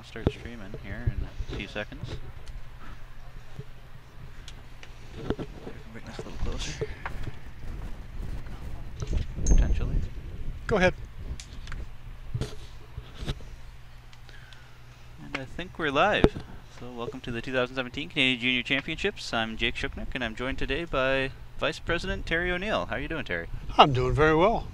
I'll start streaming here in a few seconds. Bring this a little closer. Potentially. Go ahead. And I think we're live. So welcome to the 2017 Canadian Junior Championships. I'm Jake Shuknik, and I'm joined today by Vice President Terry O'Neill. How are you doing, Terry? I'm doing very well.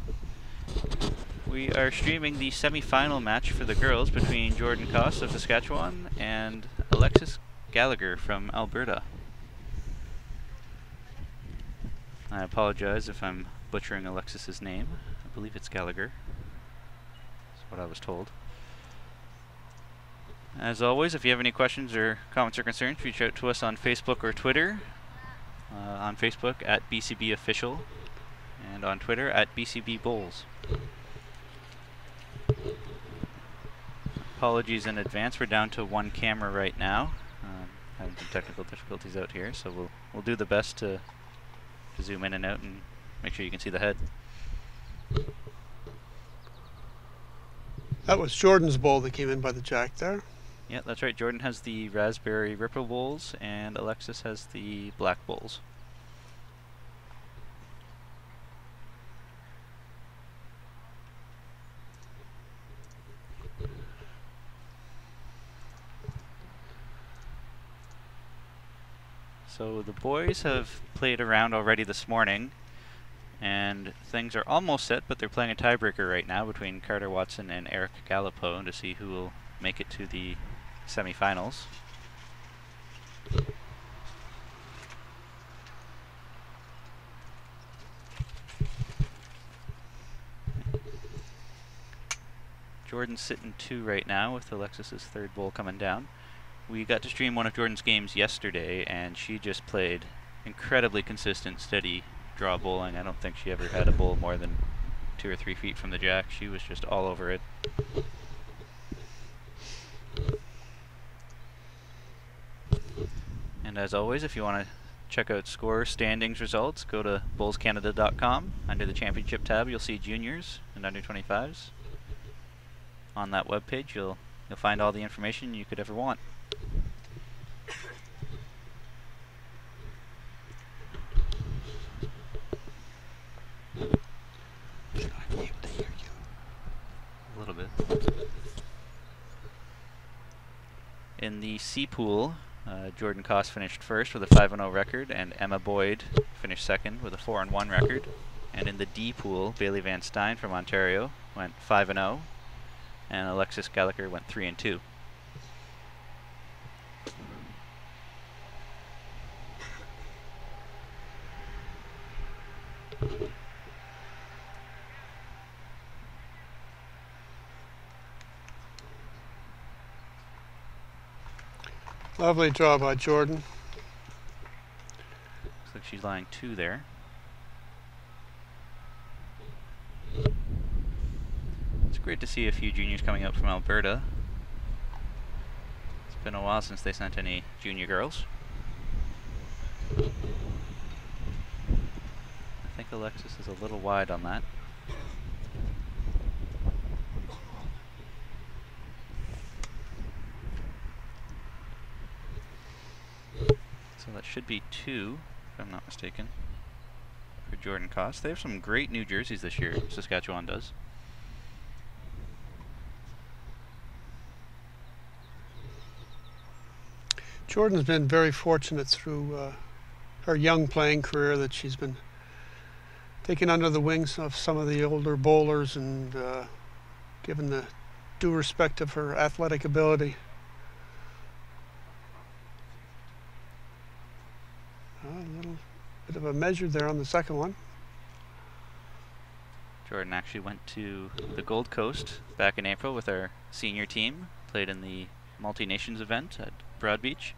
We are streaming the semi-final match for the girls between Jordan Koss of Saskatchewan and Alexis Gallacher from Alberta. I apologize if I'm butchering Alexis's name. I believe it's Gallacher. That's what I was told. As always, if you have any questions or comments or concerns, reach out to us on Facebook or Twitter. On Facebook at BCB Official, and on Twitter at BCB Bowls. Apologies in advance. We're down to one camera right now. Having some technical difficulties out here, so we'll do the best to zoom in and out and make sure you can see the head. That was Jordan's bowl that came in by the jack there. Yeah, that's right. Jordan has the raspberry ripple bowls, and Alexis has the black bowls. So the boys have played around already this morning, and things are almost set, but they're playing a tiebreaker right now between Carter Watson and Eric Gallipo to see who will make it to the semifinals. Jordan's sitting 2 right now with Alexis's third bowl coming down. We got to stream one of Jordan's games yesterday, and she just played incredibly consistent, steady draw bowling. I don't think she ever had a bowl more than 2 or 3 feet from the jack. She was just all over it. And as always, if you want to check out score, standings, results, go to bowlscanada.com. Under the championship tab, you'll see juniors and under 25s. On that webpage, you'll find all the information you could ever want. Should I be able to hear you? A little bit. In the C pool, Jordan Koss finished first with a 5-0 record, and Emma Boyd finished second with a 4-1 record. And in the D pool, Bailey Van Stein from Ontario went 5-0, and Alexis Gallacher went 3-2. Lovely draw by Jordan. Looks like she's lying 2 there. It's great to see a few juniors coming up from Alberta. It's been a while since they sent any junior girls. I think Alexis is a little wide on that. So that should be 2, if I'm not mistaken, for Jordan Koss. They have some great new jerseys this year, Saskatchewan does. Jordan's been very fortunate through her young playing career that she's been taken under the wings of some of the older bowlers and given the due respect of her athletic ability. A little bit of a measure there on the second one. Jordan actually went to the Gold Coast back in April with our senior team, played in the Multi-Nations event at Broad Beach.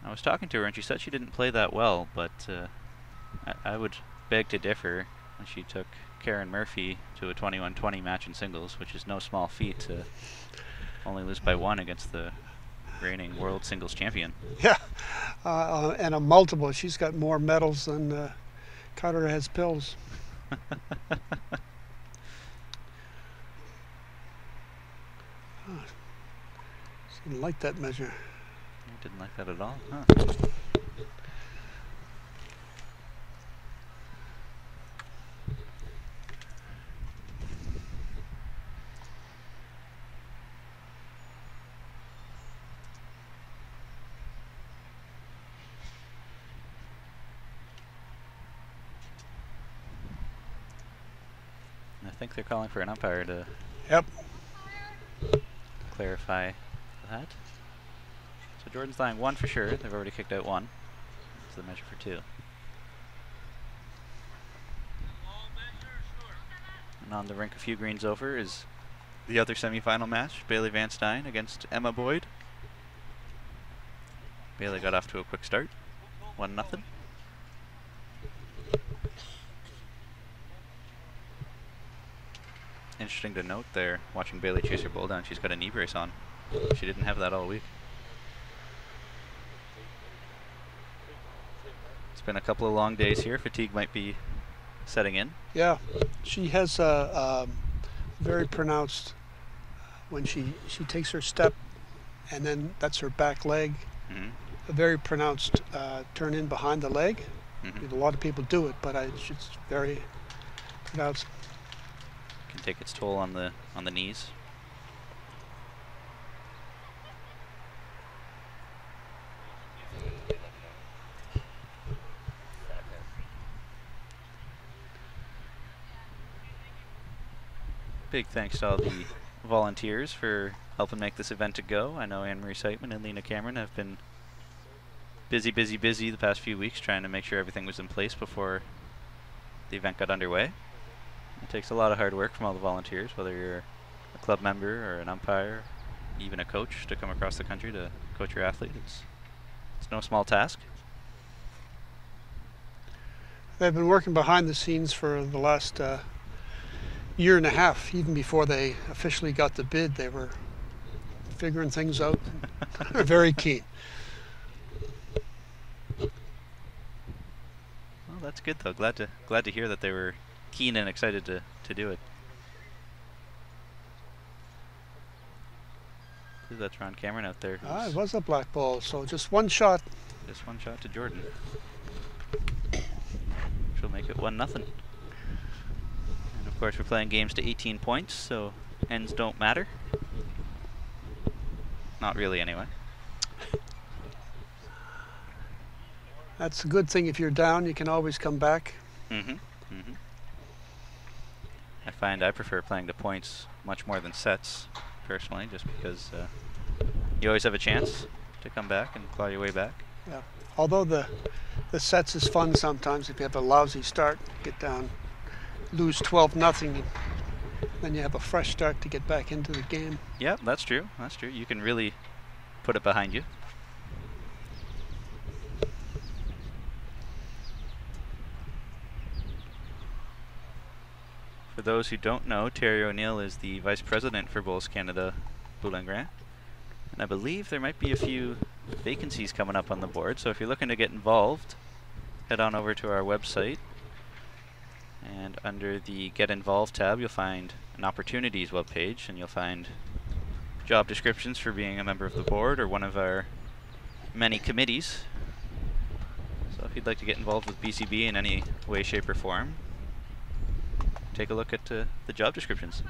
I was talking to her and she said she didn't play that well, but I would beg to differ when she took Karen Murphy to a 21-20 match in singles, which is no small feat to only lose by 1 against the reigning world singles champion. Yeah, and a multiple. She's got more medals than Carter has pills. Didn't like that measure. I didn't like that at all, huh? I think they're calling for an umpire to clarify that. So Jordan's line 1 for sure. They've already kicked out 1. That's the measure for 2. And on the rink a few greens over is the other semifinal match, Bailey Van Stein against Emma Boyd. Bailey got off to a quick start, 1-0. Interesting to note there, watching Bailey chase her ball down, she's got a knee brace on. She didn't have that all week. It's been a couple of long days here. Fatigue might be setting in. Yeah, she has a very pronounced, when she takes her step and then that's her back leg, a very pronounced turn in behind the leg. A lot of people do it, but it's very pronounced. Can take its toll on the knees. Big thanks to all the volunteers for helping make this event to go. I know Anne-Marie Seitman and Lena Cameron have been busy the past few weeks trying to make sure everything was in place before the event got underway. It takes a lot of hard work from all the volunteers, whether you're a club member or an umpire, even a coach, to come across the country to coach your athlete. It's no small task. They've been working behind the scenes for the last year and a half. Even before they officially got the bid, they were figuring things out. They're very keen. Well, that's good though. Glad to hear that they were keen and excited to do it. I believe that's Ron Cameron out there. It was a black ball, so just one shot. Just one shot to Jordan. She'll make it 1-0. And of course we're playing games to 18 points, so ends don't matter. Not really anyway. That's a good thing. If you're down, you can always come back. I find I prefer playing to points much more than sets, personally, just because you always have a chance to come back and claw your way back. Yeah. Although the sets is fun sometimes. If you have a lousy start, get down, lose 12-0, then you have a fresh start to get back into the game. Yeah, that's true. That's true. You can really put it behind you. For those who don't know, Terry O'Neill is the Vice President for Bowls Canada Boulingrand. And I believe there might be a few vacancies coming up on the board, so if you're looking to get involved, head on over to our website. And under the Get Involved tab, you'll find an Opportunities webpage, and you'll find job descriptions for being a member of the board or one of our many committees. So if you'd like to get involved with BCB in any way, shape, or form, take a look at the job descriptions.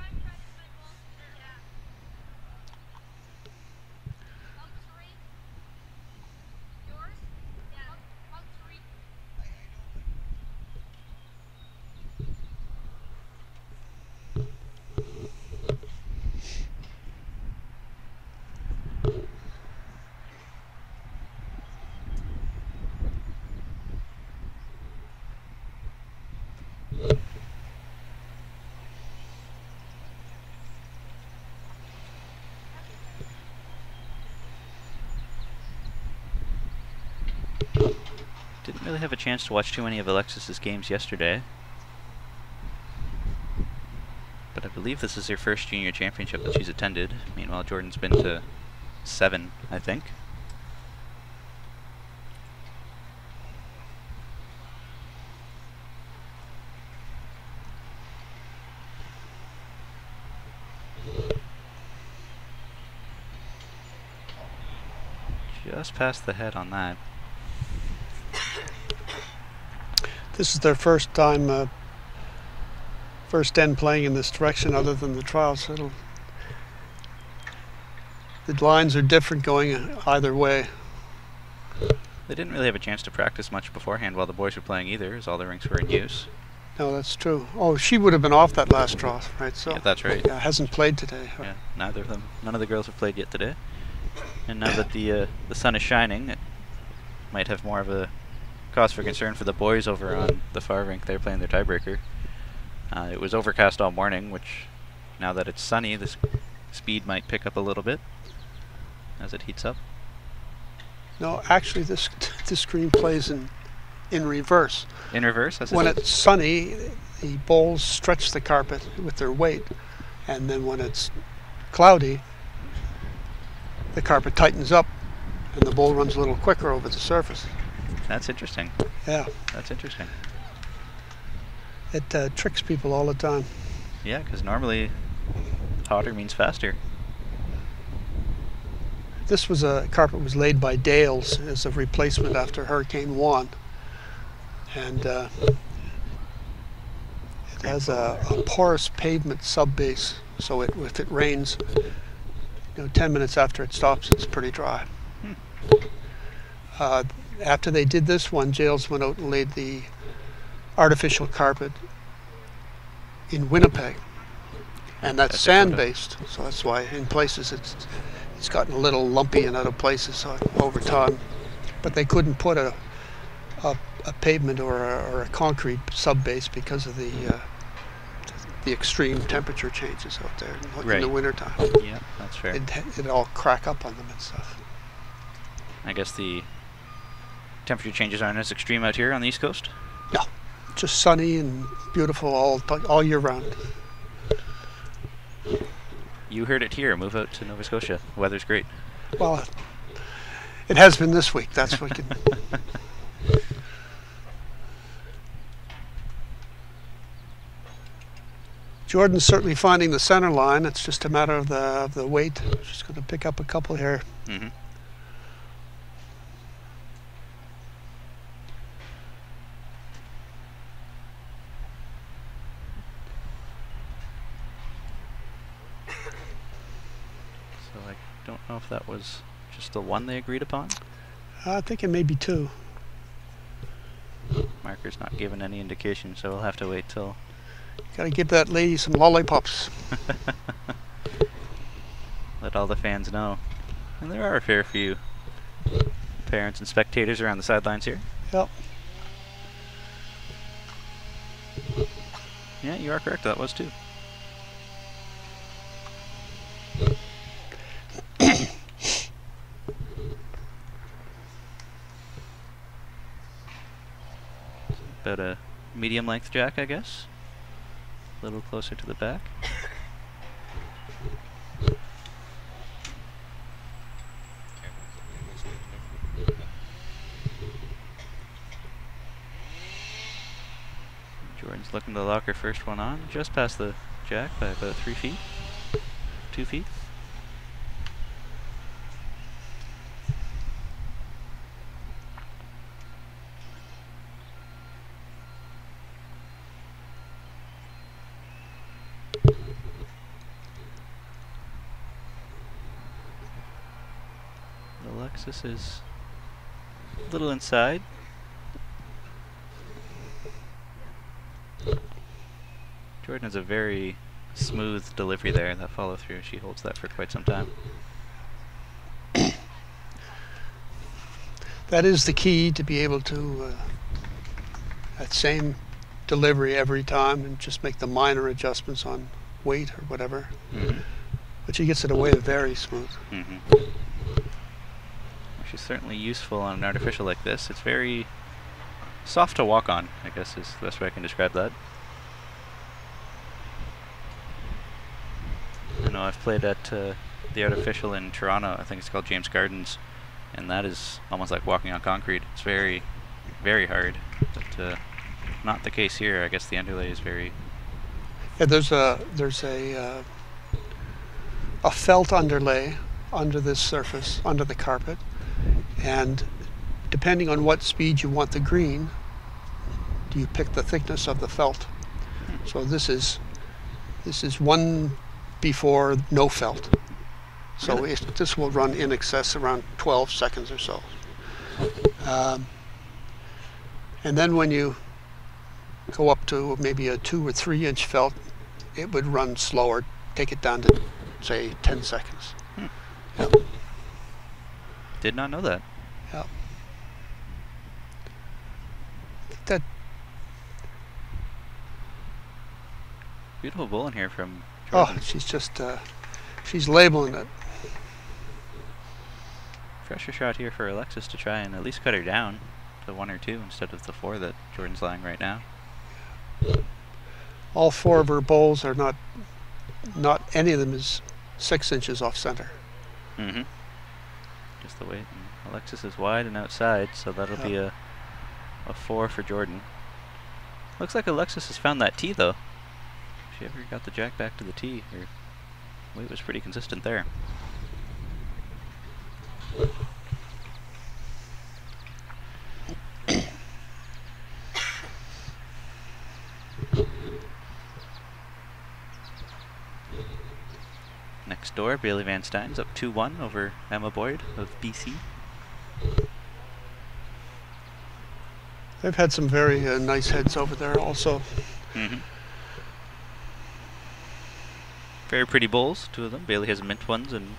Didn't really have a chance to watch too many of Alexis's games yesterday, but I believe this is her first junior championship that she's attended. Meanwhile, Jordan's been to 7, I think. Just past the head on that. This is their first time, first end playing in this direction other than the trials. So the lines are different going either way. They didn't really have a chance to practice much beforehand while the boys were playing either, as all the rinks were in use. No, that's true. Oh, she would have been off that last draw, right? So yeah, that's right. Yeah, hasn't played today. Yeah, neither of them. None of the girls have played yet today. And now that the sun is shining, it might have more of a cause for concern for the boys over on the far rink. They're playing their tiebreaker. It was overcast all morning, which now that it's sunny, the speed might pick up a little bit as it heats up. No, actually, this green plays in reverse. In reverse? When it's sunny, the bowls stretch the carpet with their weight, and then when it's cloudy, the carpet tightens up, and the bowl runs a little quicker over the surface. That's interesting. Yeah. That's interesting. It tricks people all the time. Yeah, because normally hotter means faster. This was a carpet was laid by Dales as a replacement after Hurricane Juan, and it has a porous pavement subbase, so if it rains, 10 minutes after it stops, it's pretty dry. After they did this one, Dales went out and laid the artificial carpet in Winnipeg, and that's sand-based, so that's why in places it's gotten a little lumpy in other places over time. But they couldn't put a pavement or a concrete subbase because of the extreme temperature changes out there in the wintertime. Yeah, that's fair. It'd all crack up on them and stuff. I guess the temperature changes aren't as extreme out here on the East Coast? No, just sunny and beautiful all year round. You heard it here. Move out to Nova Scotia. The weather's great. Well, it has been this week. That's what we can. Jordan's certainly finding the center line. It's just a matter of the weight. She's going to pick up a couple here. Mm-hmm. So I don't know if that was just the one they agreed upon. I think it may be two. Marker's not giving any indication, so we'll have to wait till. Got to give that lady some lollipops. Let all the fans know. And there are a fair few parents and spectators around the sidelines here. Yep. Yeah, you are correct. That was two. About a medium length jack, I guess. A little closer to the back. Jordan's looking to lock her first one on, just past the jack by about 3 feet. 2 feet. Alexis is a little inside. Jordan has a very smooth delivery there, that follow through. She holds that for quite some time. That is the key, to be able to that same delivery every time and just make the minor adjustments on weight or whatever. Mm-hmm. But she gets it away very smooth. Mm-hmm. Which is certainly useful on an artificial like this. It's very soft to walk on, I guess is the best way I can describe that. I know I've played at the artificial in Toronto. I think it's called James Gardens, and that is almost like walking on concrete. It's very, very hard, but not the case here. I guess the underlay is very. Yeah, there's a felt underlay under this surface, under the carpet, And depending on what speed you want the green, you pick the thickness of the felt. So this is one before no felt. So Really? this will run in excess around 12 seconds or so. And then when you go up to maybe a 2 or 3 inch felt, it would run slower, take it down to, say, 10 seconds. Yep. Did not know that. Yep. That beautiful bowl in here from Jordan. Oh, she's just she's labeling it. Fresher shot here for Alexis to try and at least cut her down to 1 or 2 instead of the 4 that Jordan's lying right now. All 4 of her bowls are not any of them is 6 inches off center. Mm-hmm. Just the weight. And Alexis is wide and outside, so that'll be a 4 for Jordan. Looks like Alexis has found that tee though. If she ever got the jack back to the tee, her weight was pretty consistent there. Next door, Bailey Van Stein's up 2-1 over Emma Boyd of BC. They've had some very nice heads over there also. Mm-hmm. Very pretty bowls, 2 of them. Bailey has mint ones and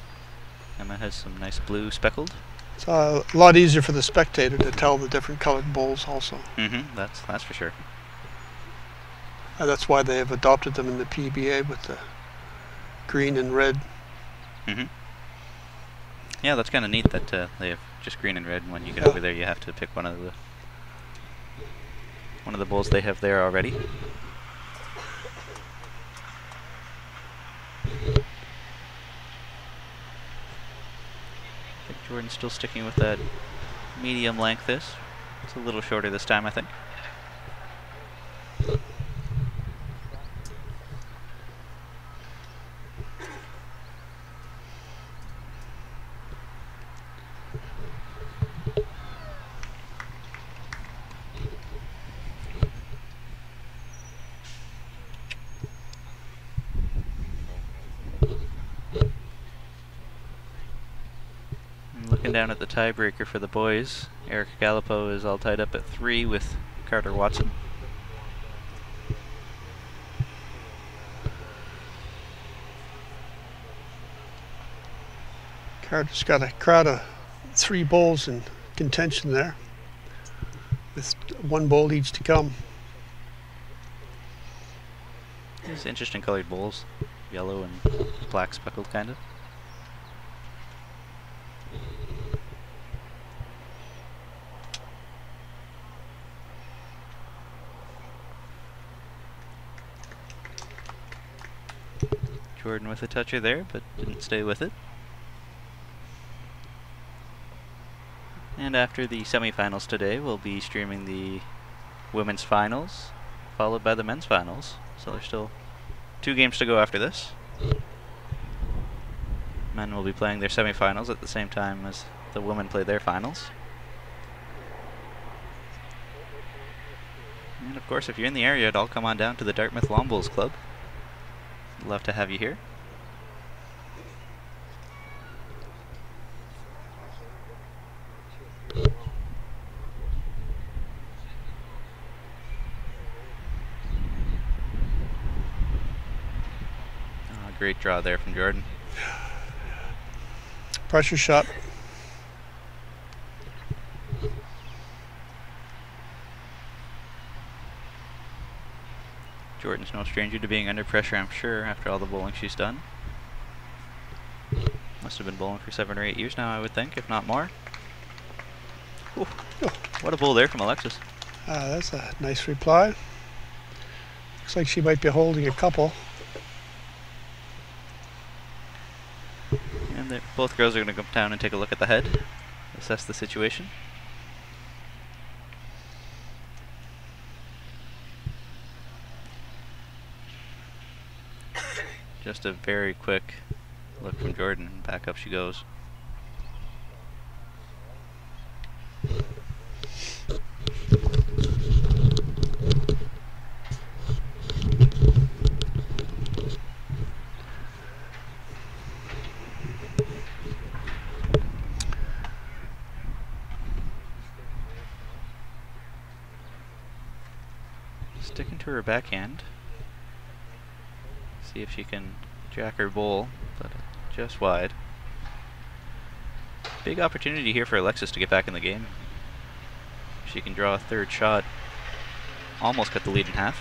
Emma has some nice blue speckled. It's a lot easier for the spectator to tell the different colored bowls also. Mm-hmm. That's for sure. That's why they have adopted them in the PBA with the green and red. Mm-hmm. Yeah, that's kind of neat that they have just green and red, and when you get over there you have to pick one of the bowls they have there already. I think Jordan's still sticking with that medium length. It's a little shorter this time, I think. Looking down at the tiebreaker for the boys, Eric Gallacher is all tied up at 3 with Carter Watson. Carter's got a crowd of 3 bowls in contention there, with 1 bowl each to come. These interesting colored bowls, yellow and black speckled kind of. Jordan with a toucher there, but didn't stay with it. And after the semifinals today, we'll be streaming the women's finals, followed by the men's finals. So there's still 2 games to go after this. Men will be playing their semifinals at the same time as the women play their finals. And of course, if you're in the area, I'll come on down to the Dartmouth Lawn Bowls Club. Love to have you here. Great draw there from Jordan. Pressure shot. Jordan's no stranger to being under pressure, I'm sure, after all the bowling she's done. Must have been bowling for 7 or 8 years now, I would think, if not more. Ooh. Oh, what a bowl there from Alexis. That's a nice reply. Looks like she might be holding a couple. And both girls are going to come down and take a look at the head, assess the situation. Just a very quick look from Jordan, back up she goes. to her backhand. See if she can jack her bowl, but just wide. Big opportunity here for Alexis to get back in the game. She can draw a third shot. Almost cut the lead in half.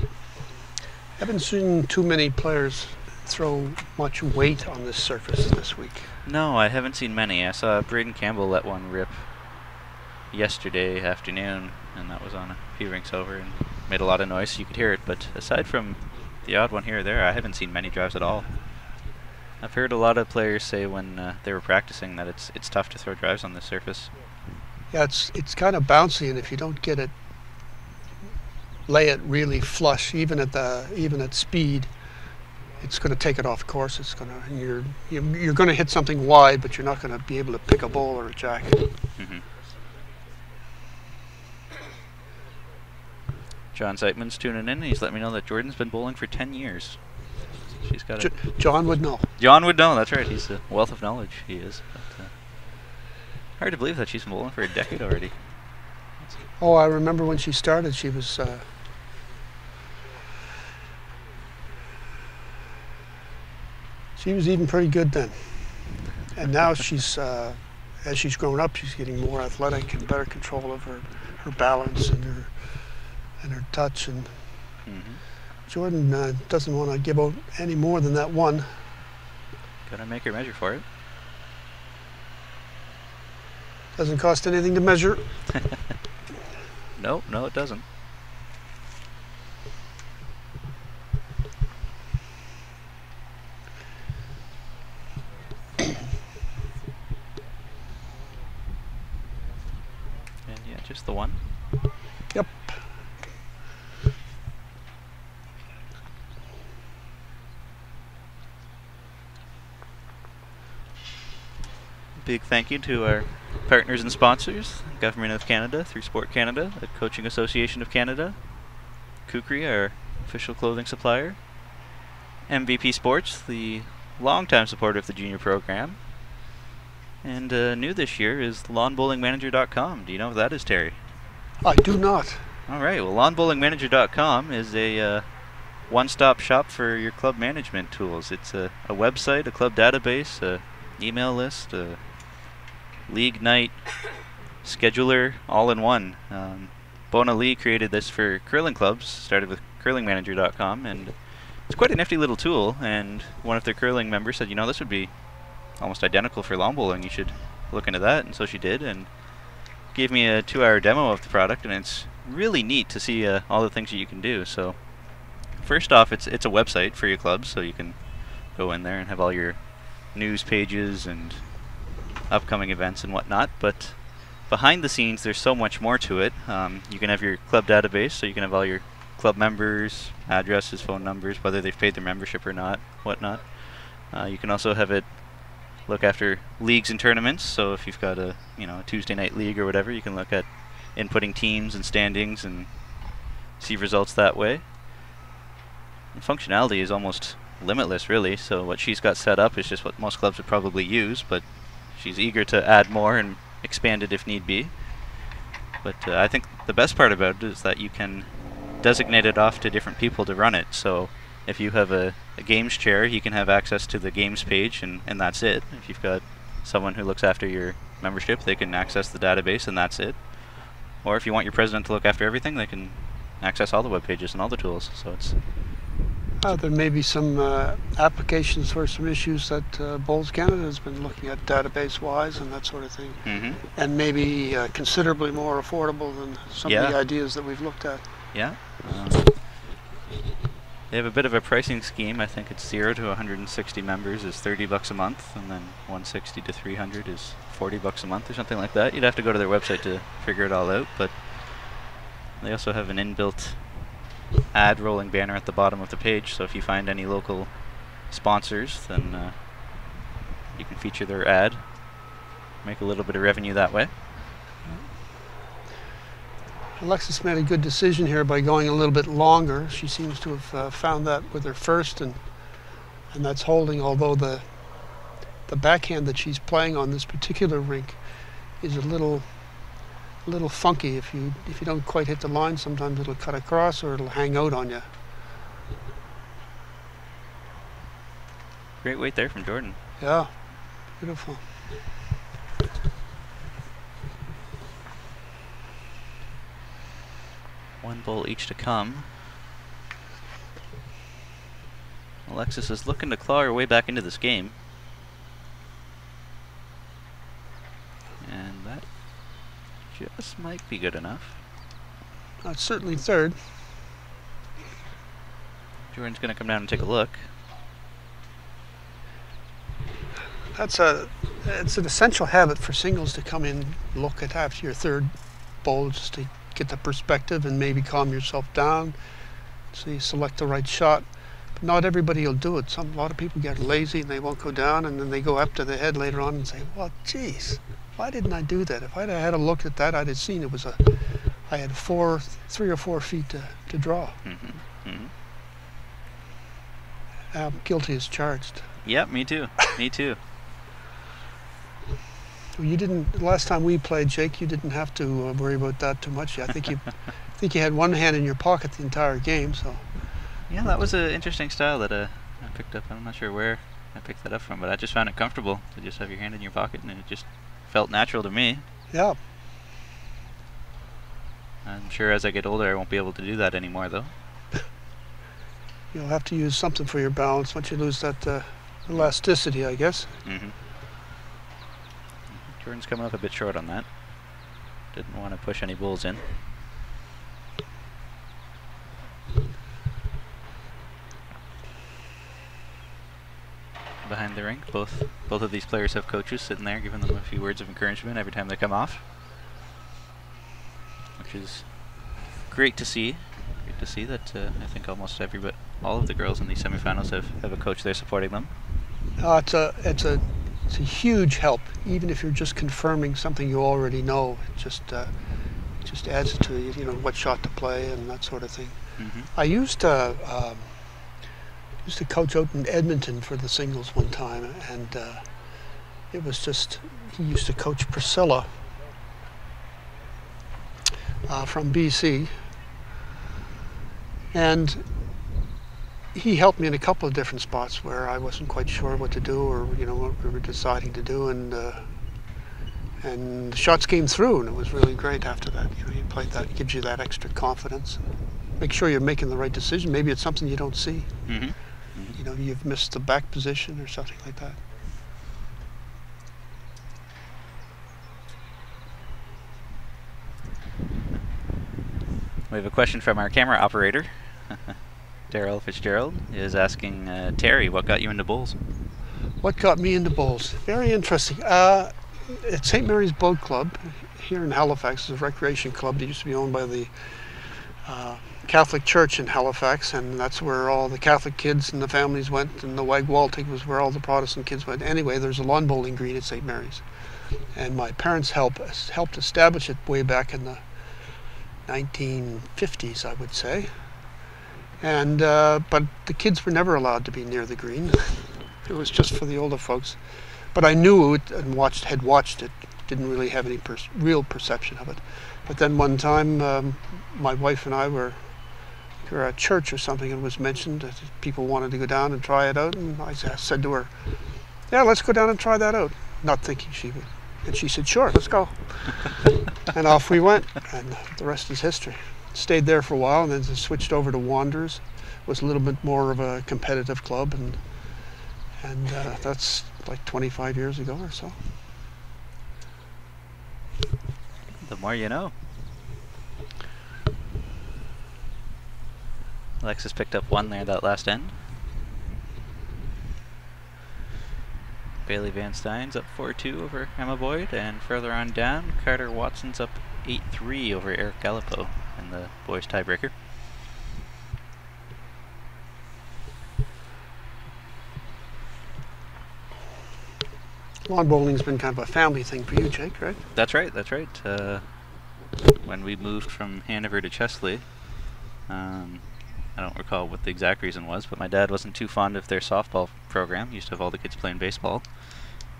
I haven't seen too many players throw much weight on this surface this week. No, I haven't seen many. I saw Braden Campbell let one rip yesterday afternoon, and that was on a few rinks over and made a lot of noise, so you could hear it. But aside from the odd one here or there, I haven't seen many drives at all. I've heard a lot of players say when they were practicing that it's tough to throw drives on this surface. Yeah, it's kind of bouncy, and if you don't get it, lay it really flush, even at speed, it's going to take it off course. It's going to you're going to hit something wide, but you're not going to be able to pick a ball or a jack. Mm-hmm. John Zeitman's tuning in. He's let me know that Jordan's been bowling for 10 years. She's got a John would know. John would know. That's right. He's a wealth of knowledge. He is. But, hard to believe that she's been bowling for a decade already. Oh, I remember when she started. She was. She was even pretty good then, and now she's, as she's grown up, she's getting more athletic and better control of her balance and her touch. And Jordan doesn't want to give out any more than that one. Gotta make her measure for it. Doesn't cost anything to measure. No, it doesn't. And yeah, just the one. Yep. Big thank you to our partners and sponsors, Government of Canada through Sport Canada, the Coaching Association of Canada, Kukri, our official clothing supplier, MVP Sports, the longtime supporter of the junior program, and new this year is lawnbowlingmanager.com. Do you know what that is, Terry? I do not. All right, well, lawnbowlingmanager.com is a one-stop shop for your club management tools. It's a website, a club database, a email list, a league night scheduler, all in one. Bona Lee created this for curling clubs, started with curlingmanager.com, and it's quite a nifty little tool. And one of their curling members said, you know, this would be almost identical for lawn bowling. You should look into that. And so she did, and gave me a 2-hour demo of the product, and it's really neat to see all the things that you can do. So first off, it's a website for your clubs, so you can go in there and have all your news pages and upcoming events and whatnot. But behind the scenes, there's so much more to it. You can have your club database, so you can have all your club members, addresses, phone numbers, whether they've paid their membership or not, whatnot. You can also have it look after leagues and tournaments. So if you've got a Tuesday night league or whatever, you can look at inputting teams and standings and see results that way. The functionality is almost limitless, really. So what she's got set up is just what most clubs would probably use, but she's eager to add more and expand it if need be. But I think the best part about it is that you can designate it off to different people to run it. So if you have a games chair, you can have access to the games page, and that's it. If you've got someone who looks after your membership, they can access the database, and that's it. Or if you want your president to look after everything, they can access all the web pages and all the tools. So it's there may be some applications for some issues that Bowls Canada has been looking at database-wise and that sort of thing, and maybe considerably more affordable than some of the ideas that we've looked at. Yeah. They have a bit of a pricing scheme. I think it's 0 to 160 members is $30 a month, and then 160 to 300 is $40 a month or something like that. You'd have to go to their website to figure it all out, but they also have an inbuilt ad rolling banner at the bottom of the page, so if you find any local sponsors, then you can feature their ad, make a little bit of revenue that way. Alexis made a good decision here by going a little bit longer. She seems to have found that with her first, and that's holding, although the backhand that she's playing on this particular rink is a little a little funky. If you don't quite hit the line, sometimes it'll cut across or it'll hang out on you. Great weight there from Jordan. Yeah, beautiful. One bowl each to come. Alexis is looking to claw her way back into this game. And that just might be good enough. That's certainly third. Jordan's going to come down and take a look. It's an essential habit for singles to come in, look at after your third bowl, just to get the perspective and maybe calm yourself down, so you select the right shot. But not everybody will do it. A lot of people get lazy and they won't go down, and then they go up to the head later on and say, well, geez, why didn't I do that? If I'd had a look at that, I'd have seen it was I had 3 or 4 feet to draw. Guilty as charged. Yep, me too. Me too. You didn't, last time we played, Jake, you didn't have to worry about that too much. I think you had one hand in your pocket the entire game. So yeah, that was an interesting style that I picked up. I'm not sure where I picked that up from, but I just found it comfortable to just have your hand in your pocket, and it just felt natural to me. Yeah. I'm sure as I get older I won't be able to do that anymore, though. You'll have to use something for your balance once you lose that elasticity, I guess. Jordan's coming up a bit short on that. Didn't want to push any bulls in. Behind the rink, both of these players have coaches sitting there giving them a few words of encouragement every time they come off, which is great to see. Great to see that I think almost all of the girls in these semifinals have a coach there supporting them. It's a huge help, even if you're just confirming something you already know. It just adds to what shot to play and that sort of thing. I used to coach out in Edmonton for the singles one time, and it was just, he used to coach Priscilla from BC, and he helped me in a couple of different spots where I wasn't quite sure what to do, or what we were deciding to do, and the shots came through, and it was really great after that. You played that, it gives you that extra confidence. Make sure you're making the right decision. Maybe it's something you don't see. You've missed the back position or something like that. We have a question from our camera operator. Daryl Fitzgerald is asking Terry, what got you into bowls? What got me into bowls? Very interesting. At St. Mary's Boat Club here in Halifax, is a recreation club that used to be owned by the Catholic Church in Halifax, and that's where all the Catholic kids and the families went, and the Wagwaltig was where all the Protestant kids went. Anyway, there's a lawn bowling green at St. Mary's, and my parents helped establish it way back in the 1950s, I would say. And but the kids were never allowed to be near the green. It was just for the older folks. But I knew it and had watched it. Didn't really have any real perception of it. But then one time, my wife and I were at church or something, and it was mentioned that people wanted to go down and try it out, and I said to her, "Yeah, let's go down and try that out." Not thinking she would. And she said, "Sure, let's go." And off we went, and the rest is history. Stayed there for a while, and then switched over to Wanderers. It was a little bit more of a competitive club, and that's like 25 years ago or so. The more you know. Alexis picked up one there that last end. Bailey Van Stein's up 4-2 over Emma Boyd, and further on down, Carter Watson's up 8-3 over Eric Gallipo in the boys tiebreaker. Lawn bowling's been kind of a family thing for you, Jake, right? That's right, that's right. When we moved from Hanover to Chesley, I don't recall what the exact reason was, but my dad wasn't too fond of their softball program. He used to have all the kids playing baseball.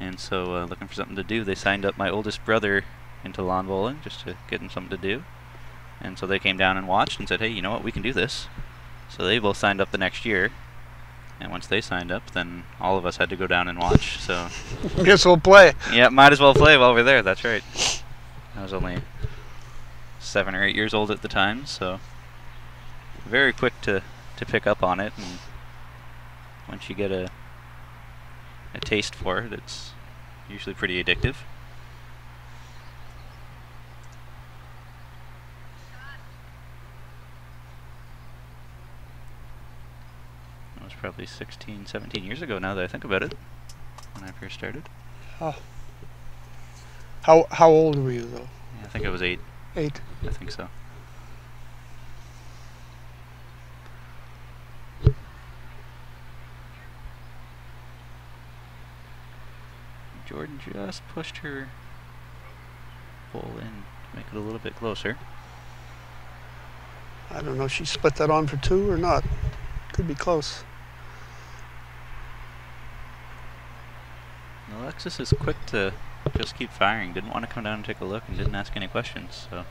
And so looking for something to do, they signed up my oldest brother into lawn bowling just to get them something to do. And so they came down and watched and said, hey, you know what, we can do this. So they both signed up the next year. And once they signed up, then all of us had to go down and watch. So Guess we'll play. yeah, might as well play while we're there. That's right. I was only 7 or 8 years old at the time, so very quick to pick up on it. And once you get a taste for it, it's usually pretty addictive. That was probably 16, 17 years ago now that I think about it, when I first started. Oh. How old were you, though? Yeah, I think I was 8. 8. I think so. Jordan just pushed her ball in to make it a little bit closer. I don't know if she split that on for 2 or not. Could be close. Alexis is quick to just keep firing. Didn't want to come down and take a look and didn't ask any questions. So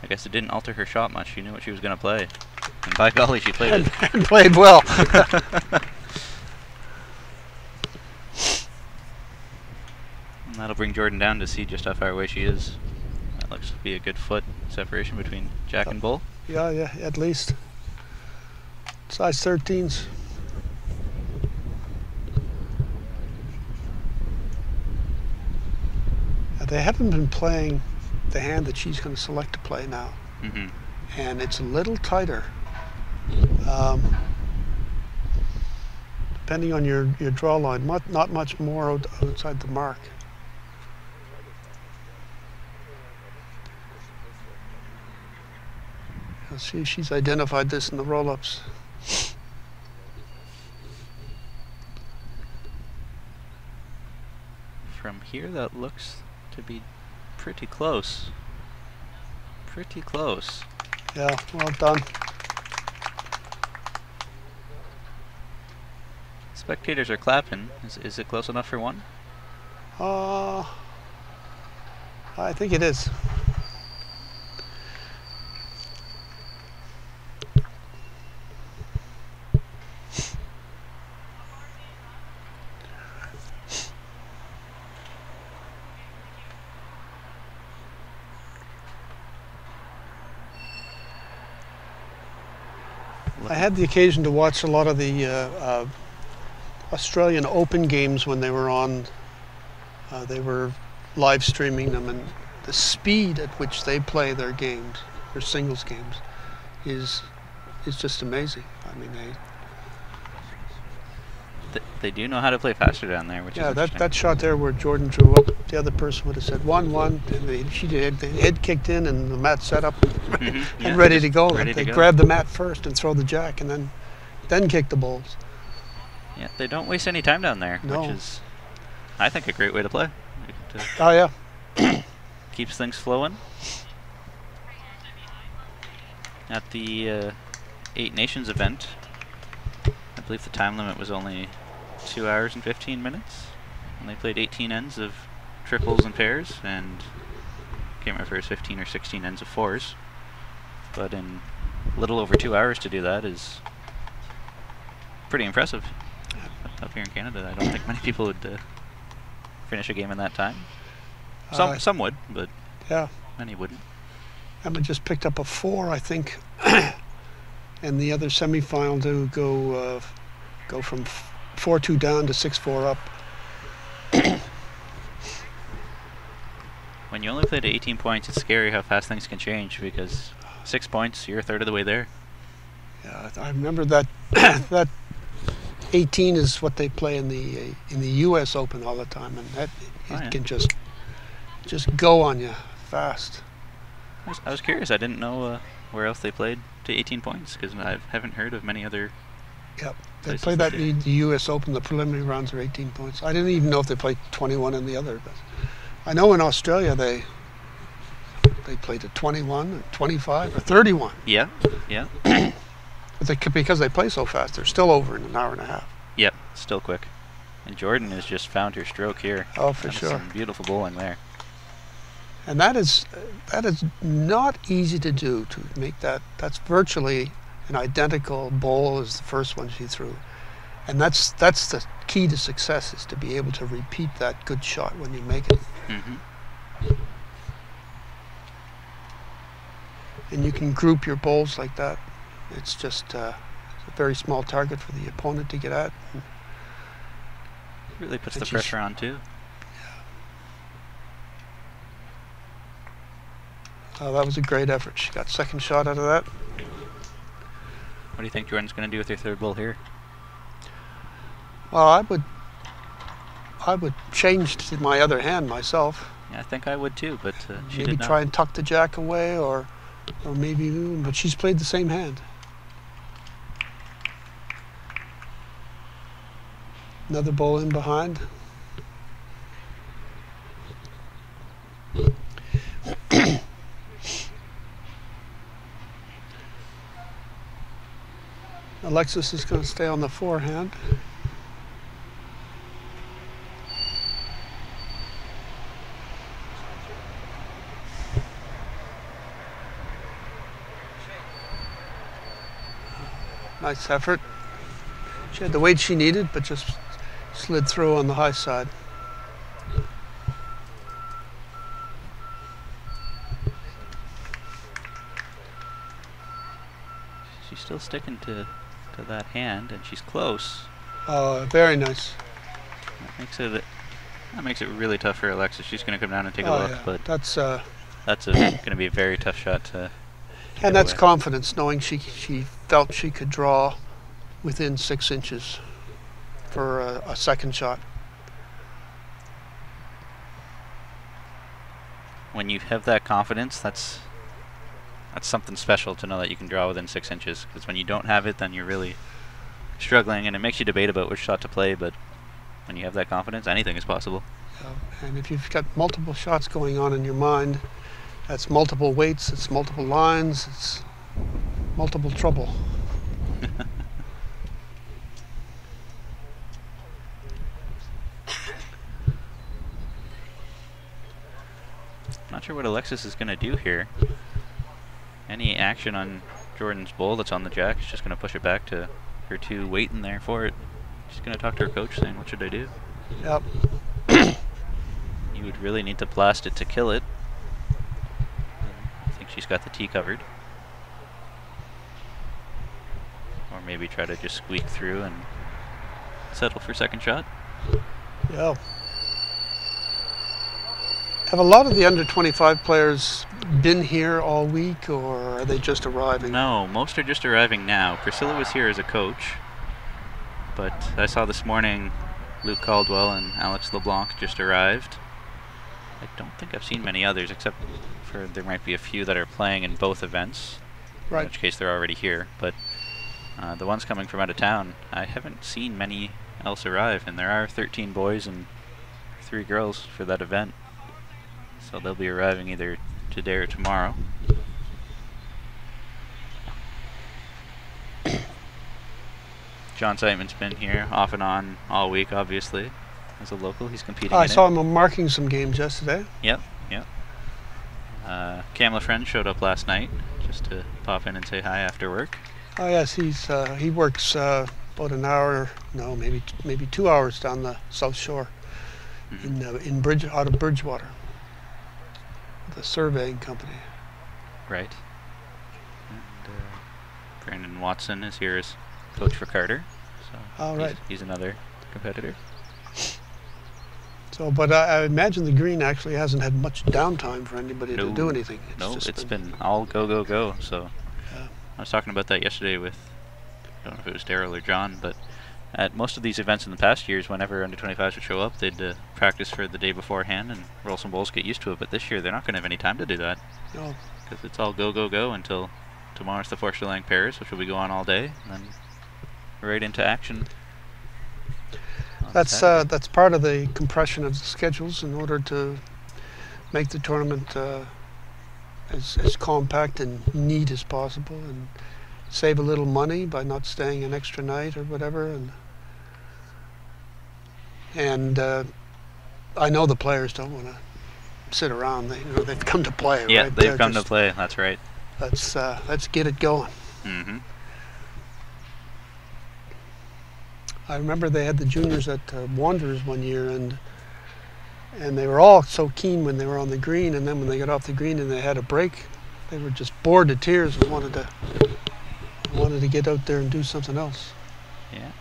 I guess it didn't alter her shot much. She knew what she was going to play. And by golly, she played it. And played well. And that'll bring Jordan down to see just how far away she is. That looks to be a good foot separation between Jack and Bull. Yeah, at least. Size 13s. They haven't been playing the hand that she's going to select to play now. Mm-hmm. And it's a little tighter. Depending on your draw line, not much more outside the mark. You'll see she's identified this in the roll-ups. From here, that looks to be pretty close. Pretty close. Yeah, well done. Spectators are clapping. Is it close enough for one? I think it is. I had the occasion to watch a lot of the Australian Open games when they were on. They were live streaming them, and the speed at which they play their games, their singles games, is just amazing. I mean, they do know how to play faster down there, which is interesting. that shot there where Jordan drew up, the other person would have said 1-1, and she did. The head kicked in, and the mat set up and ready to go. They grab the mat first and throw the jack, and then kick the balls. Yeah, they don't waste any time down there, No. which is, I think, a great way to play. Oh yeah. Keeps things flowing. At the 8 Nations event, I believe the time limit was only 2 hours and 15 minutes. And they played 18 ends of triples and pairs, and I can't remember if it was 15 or 16 ends of fours. But in a little over 2 hours to do that is pretty impressive. Up here in Canada, I don't think many people would finish a game in that time. Some would, but yeah, many wouldn't. Emma just picked up a 4, I think, and the other semifinal to go from 4-2 down to 6-4 up. When you only play to 18 points, it's scary how fast things can change, because 6 points, you're a third of the way there. Yeah, I remember that that 18 is what they play in the U.S. Open all the time, and that can just go on you fast. I was curious. I didn't know where else they played to 18 points, because I haven't heard of many other. Yep, they play that in the U.S. Open. The preliminary rounds are 18 points. I didn't even know if they played 21 in the other, but I know in Australia they played at 21, or 25, or 31. Yeah. But because they play so fast, they're still over in an hour and a half. Yep, still quick. And Jordan has just found her stroke here. Oh, for That was sure. some beautiful bowling there. And that is not easy to do, to make that. That's virtually an identical bowl as the first one she threw. And that's the key to success, is to be able to repeat that good shot when you make it. Mm-hmm. And you can group your bowls like that. It's just a very small target for the opponent to get at. Really puts the pressure on too. Oh, that was a great effort. She got second shot out of that. What do you think Jordan's going to do with her third bowl here? Well, I would change to my other hand myself. Yeah, I think I would too, but she maybe did not. Try and tuck the jack away, or maybe, but she's played the same hand. Another bowl in behind. Alexis is going to stay on the forehand. Nice effort. She had the weight she needed, but just slid through on the high side. She's still sticking to that hand, and she's close. Very nice. That makes it really tough for Alexis. She's going to come down and take a look, yeah. but that's going to be a very tough shot to. And that's away. confidence, knowing she felt she could draw within 6 inches for a second shot. When you have that confidence, that's something special to know that you can draw within 6 inches. Because when you don't have it, then you're really struggling, and it makes you debate about which shot to play. But when you have that confidence, anything is possible. And if you've got multiple shots going on in your mind, that's multiple weights, it's multiple lines, it's multiple trouble. Not sure what Alexis is going to do here. Any action on Jordan's bowl that's on the jack, she's just going to push it back to her two waiting there for it. She's going to talk to her coach saying, what should I do? Yep. You would really need to blast it to kill it. I think she's got the tee covered. Or maybe try to just squeak through and settle for second shot. Yeah. Have a lot of the under 25 players been here all week, or are they just arriving? No, most are just arriving now. Priscilla was here as a coach, but I saw this morning Luke Caldwell and Alex LeBlanc just arrived. I don't think I've seen many others, except for there might be a few that are playing in both events, Right. in which case they're already here. But the ones coming from out of town, I haven't seen many else arrive, and there are 13 boys and 3 girls for that event. So they'll be arriving either today or tomorrow. John Siteman's been here off and on all week, obviously, as a local. He's competing I in saw it. him marking some games yesterday. Yep. Cam LaFriend showed up last night just to pop in and say hi after work. Oh yes, he works about an hour, no, maybe 2 hours down the South Shore, out of Bridgewater, the surveying company. Right. And Brandon Watson is here as coach for Carter. So right. He's another competitor. So, but I imagine the green actually hasn't had much downtime for anybody to do anything. It's been all go. So Yeah. I was talking about that yesterday with, I don't know if it was Daryl or John, but at most of these events in the past years, whenever under 25s would show up, they'd practice for the day beforehand and roll some bowls, get used to it. But this year, they're not going to have any time to do that. No. Because it's all go until tomorrow's the Forster-Lang Pairs, which will be going all day, and then right into action. That's part of the compression of the schedules in order to make the tournament as compact and neat as possible, and save a little money by not staying an extra night or whatever. And I know the players don't want to sit around. They've come to play. Yeah, right? they've come to play. That's right. Let's get it going. Mm-hmm. I remember they had the juniors at Wanderers one year, and they were all so keen when they were on the green, and then when they got off the green and they had a break, they were just bored to tears and wanted to get out there and do something else. Yeah,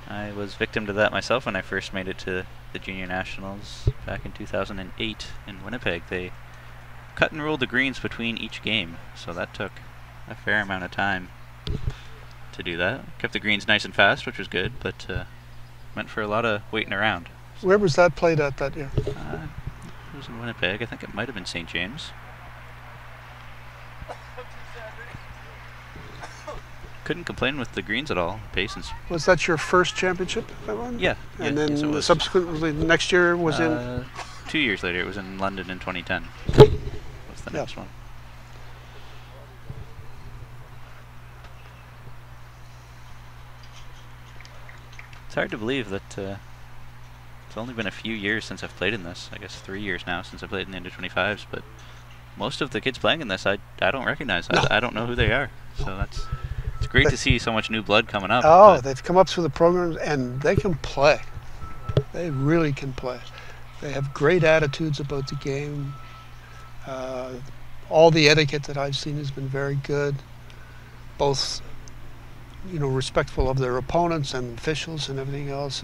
I was victim to that myself when I first made it to the Junior Nationals back in 2008 in Winnipeg. They cut and rolled the greens between each game, so that took a fair amount of time to do that. Kept the greens nice and fast, which was good, but meant for a lot of waiting around. Where was that played at that year? It was in Winnipeg. I think it might have been St. James. Couldn't complain with the greens at all. Pace. Was that your first championship? That one? Yeah. And yes, then subsequently the next year was in? 2 years later, it was in London in 2010. Was the next one. It's hard to believe that it's only been a few years since I've played in this. I guess 3 years now since I played in the under-25s, but most of the kids playing in this I don't recognize. No. I don't know who they are. So it's great to see so much new blood coming up. Oh, they've come up through the programs and they can play. They really can play. They have great attitudes about the game. All the etiquette that I've seen has been very good. Both, respectful of their opponents and officials and everything else,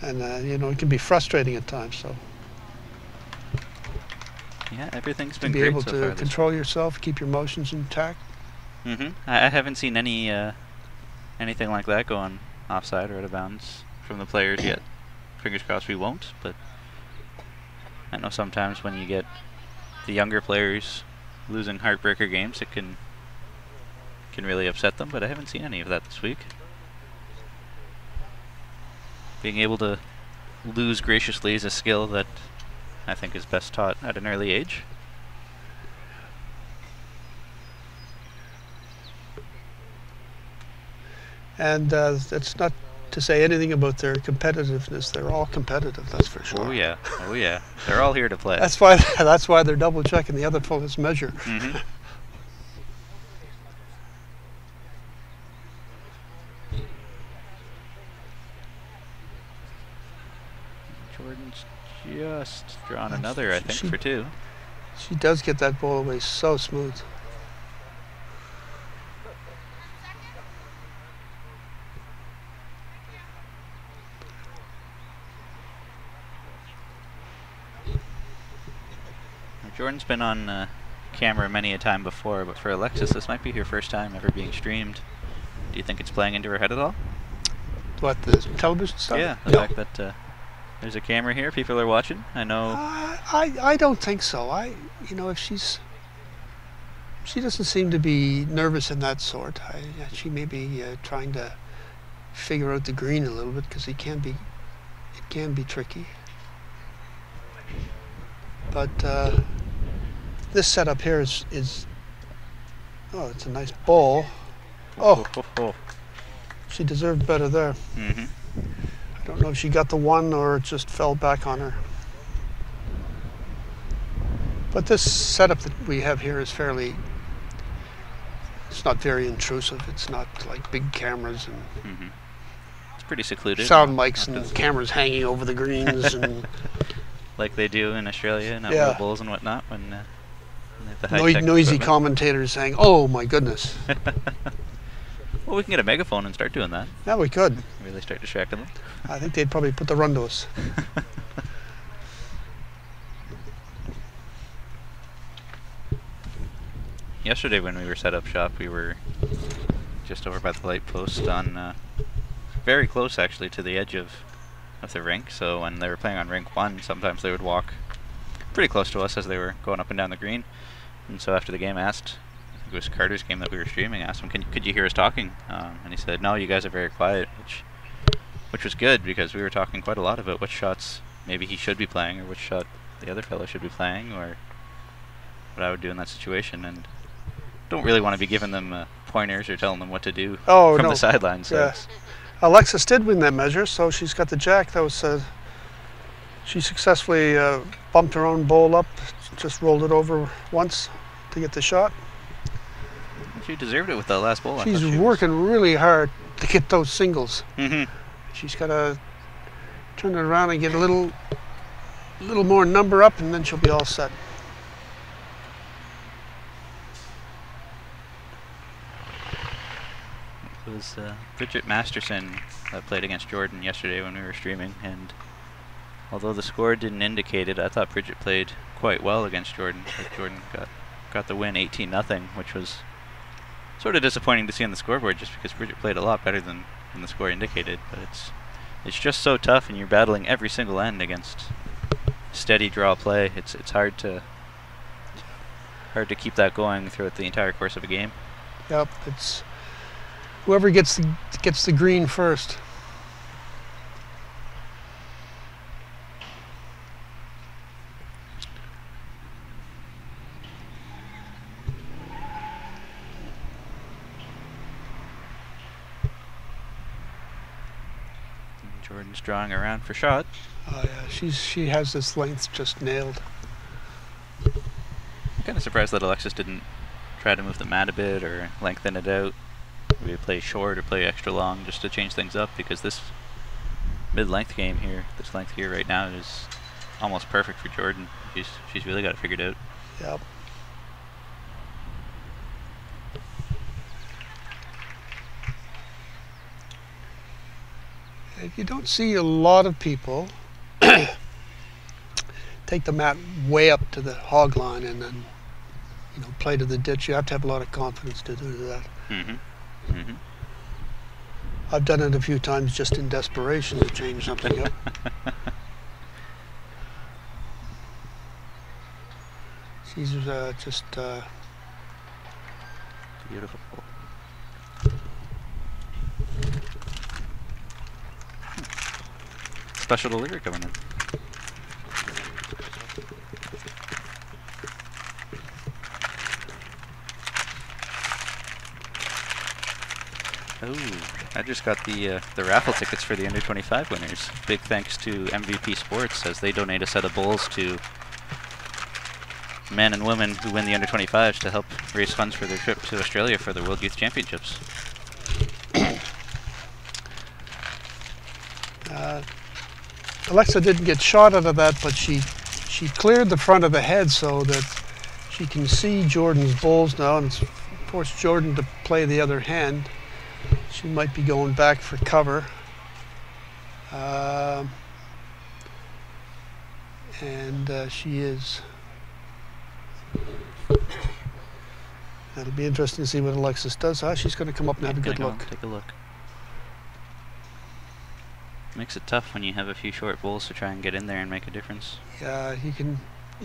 and it can be frustrating at times. So yeah, everything's been to be great able so to far control yourself, keep your emotions intact. Mm-hmm. I haven't seen anything like that going offside or out of bounds from the players yet. Fingers crossed we won't, but I know sometimes when you get the younger players losing heartbreaker games, it can really upset them, but I haven't seen any of that this week. Being able to lose graciously is a skill that I think is best taught at an early age. And that's not to say anything about their competitiveness. They're all competitive, that's for sure. Oh yeah, oh yeah. They're all here to play. That's why they're double checking the other fellow's measure. Mm-hmm. Jordan's just drawn another, I think, for two. She does get that ball away so smooth. Jordan's been on camera many a time before, but for Alexis, this might be her first time ever being streamed. Do you think it's playing into her head at all? What, the television stuff? Yeah, the fact that there's a camera here, people are watching. I know. I don't think so. If she doesn't seem to be nervous in that sort. She may be trying to figure out the green a little bit because it can be tricky. But this setup here is it's a nice ball. Oh, she deserved better there. Mm-hmm. I don't know if she got the one or it just fell back on her. But this setup that we have here is it's not very intrusive. It's not like big cameras and Mm-hmm. It's pretty secluded. sound mics and cameras hanging over the greens and like they do in Australia and at World Bowls and whatnot when they have the high-tech noisy equipment. Commentators saying, "Oh my goodness." Well, we can get a megaphone and start doing that. Yeah, we could. Really start distracting them. I think they'd probably put the run to us. Yesterday when we were set up shop, we were just over by the light post on very close actually to the edge of the rink. So when they were playing on rink 1, sometimes they would walk pretty close to us as they were going up and down the green. And so after the game, I asked, I think it was Carter's game that we were streaming, asked him, could you hear us talking? And he said, no, you guys are very quiet, which was good because we were talking quite a lot about which shots maybe he should be playing or which shot the other fellow should be playing or what I would do in that situation. And don't really want to be giving them pointers or telling them what to do from the sidelines. So. Yes. Alexis did win that measure, so she's got the jack. That was She successfully bumped her own bowl up, just rolled it over once to get the shot. She deserved it with that last bowl. She's working really hard to get those singles. Mm-hmm. She's got to turn it around and get a little more number up, and then she'll be all set. It was Bridget Masterson that played against Jordan yesterday when we were streaming, and although the score didn't indicate it, I thought Bridget played quite well against Jordan. Like Jordan got the win 18-0, which was sort of disappointing to see on the scoreboard, just because Bridget played a lot better than the score indicated. But it's just so tough, and you're battling every single end against steady draw play. It's hard to keep that going throughout the entire course of a game. Yep, it's whoever gets the green first. Jordan's drawing around for shot. Oh yeah, she has this length just nailed. I'm kind of surprised that Alexis didn't try to move the mat a bit or lengthen it out. Maybe play short or play extra long just to change things up, because this mid-length game here, this length here right now, is almost perfect for Jordan. She's really got it figured out. Yep. You don't see a lot of people take the mat way up to the hog line and then, play to the ditch. You have to have a lot of confidence to do that. Mm-hmm. Mm-hmm. I've done it a few times just in desperation to change something up. She's just beautiful. Special delivery coming in. Oh, I just got the raffle tickets for the under-25 winners. Big thanks to MVP Sports, as they donate a set of bowls to men and women who win the under-25s to help raise funds for their trip to Australia for the World Youth Championships. Alexa didn't get shot out of that, but she cleared the front of the head so that she can see Jordan's bowls now, and it's forced Jordan to play the other hand. She might be going back for cover. And she is. That'll be interesting to see what Alexis does. She's going to come up and have a good look. Take a look. Makes it tough when you have a few short bowls to try and get in there and make a difference. Yeah, you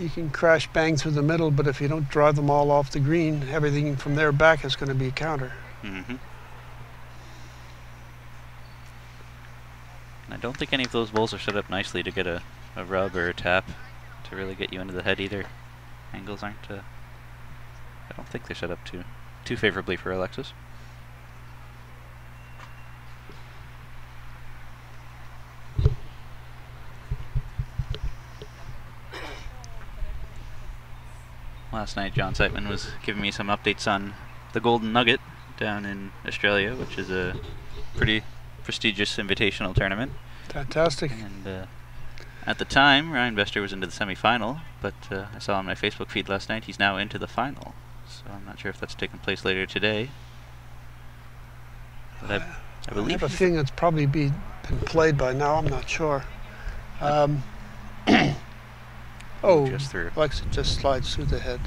can crash bang through the middle, but if you don't drive them all off the green, everything from there back is going to be a counter. Mm-hmm. I don't think any of those bowls are set up nicely to get a rub or a tap to really get you into the head either. Angles aren't, I don't think they're set up too favorably for Alexis. Last night John Seitman was giving me some updates on the Golden Nugget down in Australia, which is a pretty prestigious invitational tournament. Fantastic. And at the time, Ryan Bester was into the semi-final, but I saw on my Facebook feed last night he's now into the final. So I'm not sure if that's taking place later today. But I believe I have a feeling it's probably been played by now. I'm not sure. Oh, just through. Alexis just slides through the head.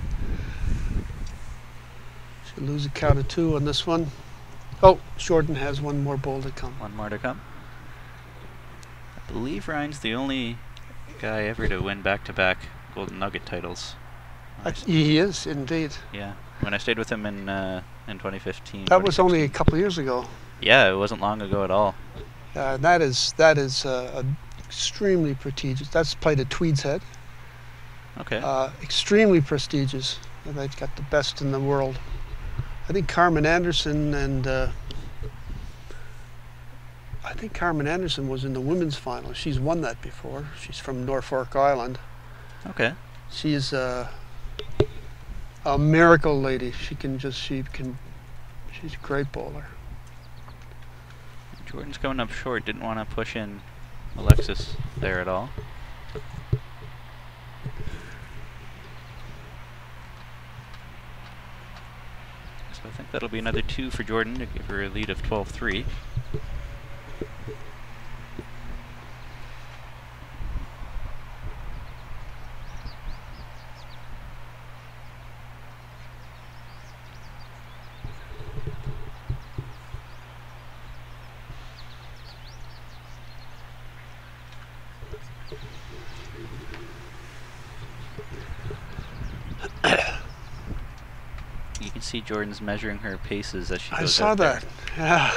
She'll lose a count of 2 on this one. Oh, Jordan has one more bowl to come. One more to come. I believe Ryan's the only guy ever to win back-to-back Golden Nugget titles. He is, indeed. Yeah. When I stayed with him in 2015. That was only a couple of years ago. Yeah, it wasn't long ago at all. That is extremely prestigious. That's played at Tweed's Head. Okay. Extremely prestigious. They've got the best in the world. I think Carmen Anderson and I think Carmen Anderson was in the women's final. She's won that before. She's from Norfolk Island. Okay. She's a miracle lady. She's a great bowler. Jordan's coming up short. Didn't want to push in Alexis there at all. So I think that'll be another 2 for Jordan to give her a lead of 12-3. You can see Jordan's measuring her paces as she goes I saw out that. there. Yeah.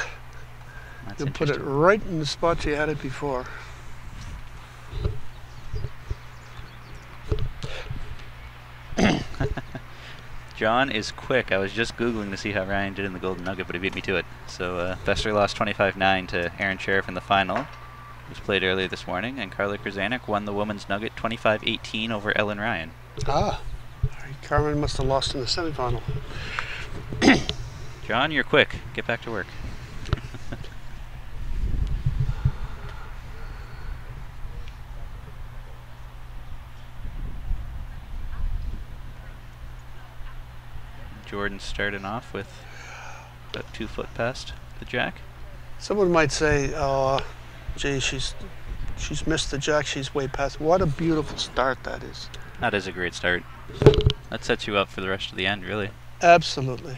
That's You put it right in the spot you had it before. John is quick. I was just Googling to see how Ryan did in the Golden Nugget, but he beat me to it. So Bester lost 25-9 to Aaron Sheriff in the final. It was played earlier this morning, and Carla Krasanik won the women's Nugget 25-18 over Ellen Ryan. Ah. Carmen must have lost in the semifinal. John, you're quick. Get back to work. Jordan starting off with about 2 foot past the jack. Someone might say, "Oh, gee, she's missed the jack. She's way past." What a beautiful start that is. That is a great start. That sets you up for the rest of the end, really. Absolutely.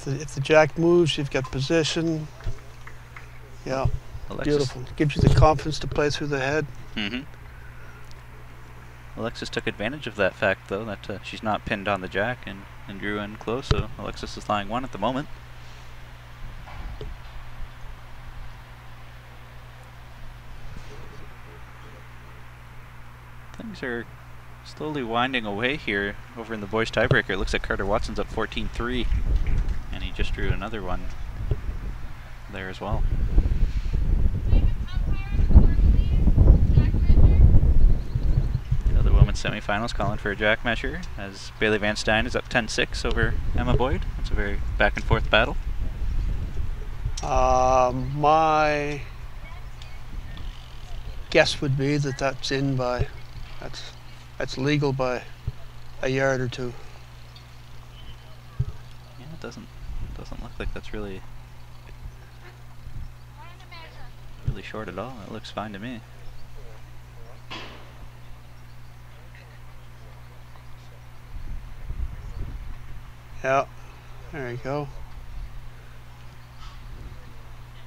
If the jack moves, you've got position. Yeah, Alexis. beautiful. Gives you the confidence to play through the head. Mm-hmm. Alexis took advantage of that fact, though, that she's not pinned on the jack and drew in close, so Alexis is flying 1 at the moment. Things are slowly winding away here over in the boys' tiebreaker. It looks like Carter Watson's up 14-3, and he just drew another one there as well. The women's semifinals calling for a jack measure as Bailey Van Stein is up 10-6 over Emma Boyd. It's a very back and forth battle. My guess would be that that's legal by a yard or 2. Yeah, it doesn't look like that's really short at all. It looks fine to me. Yeah, there you go.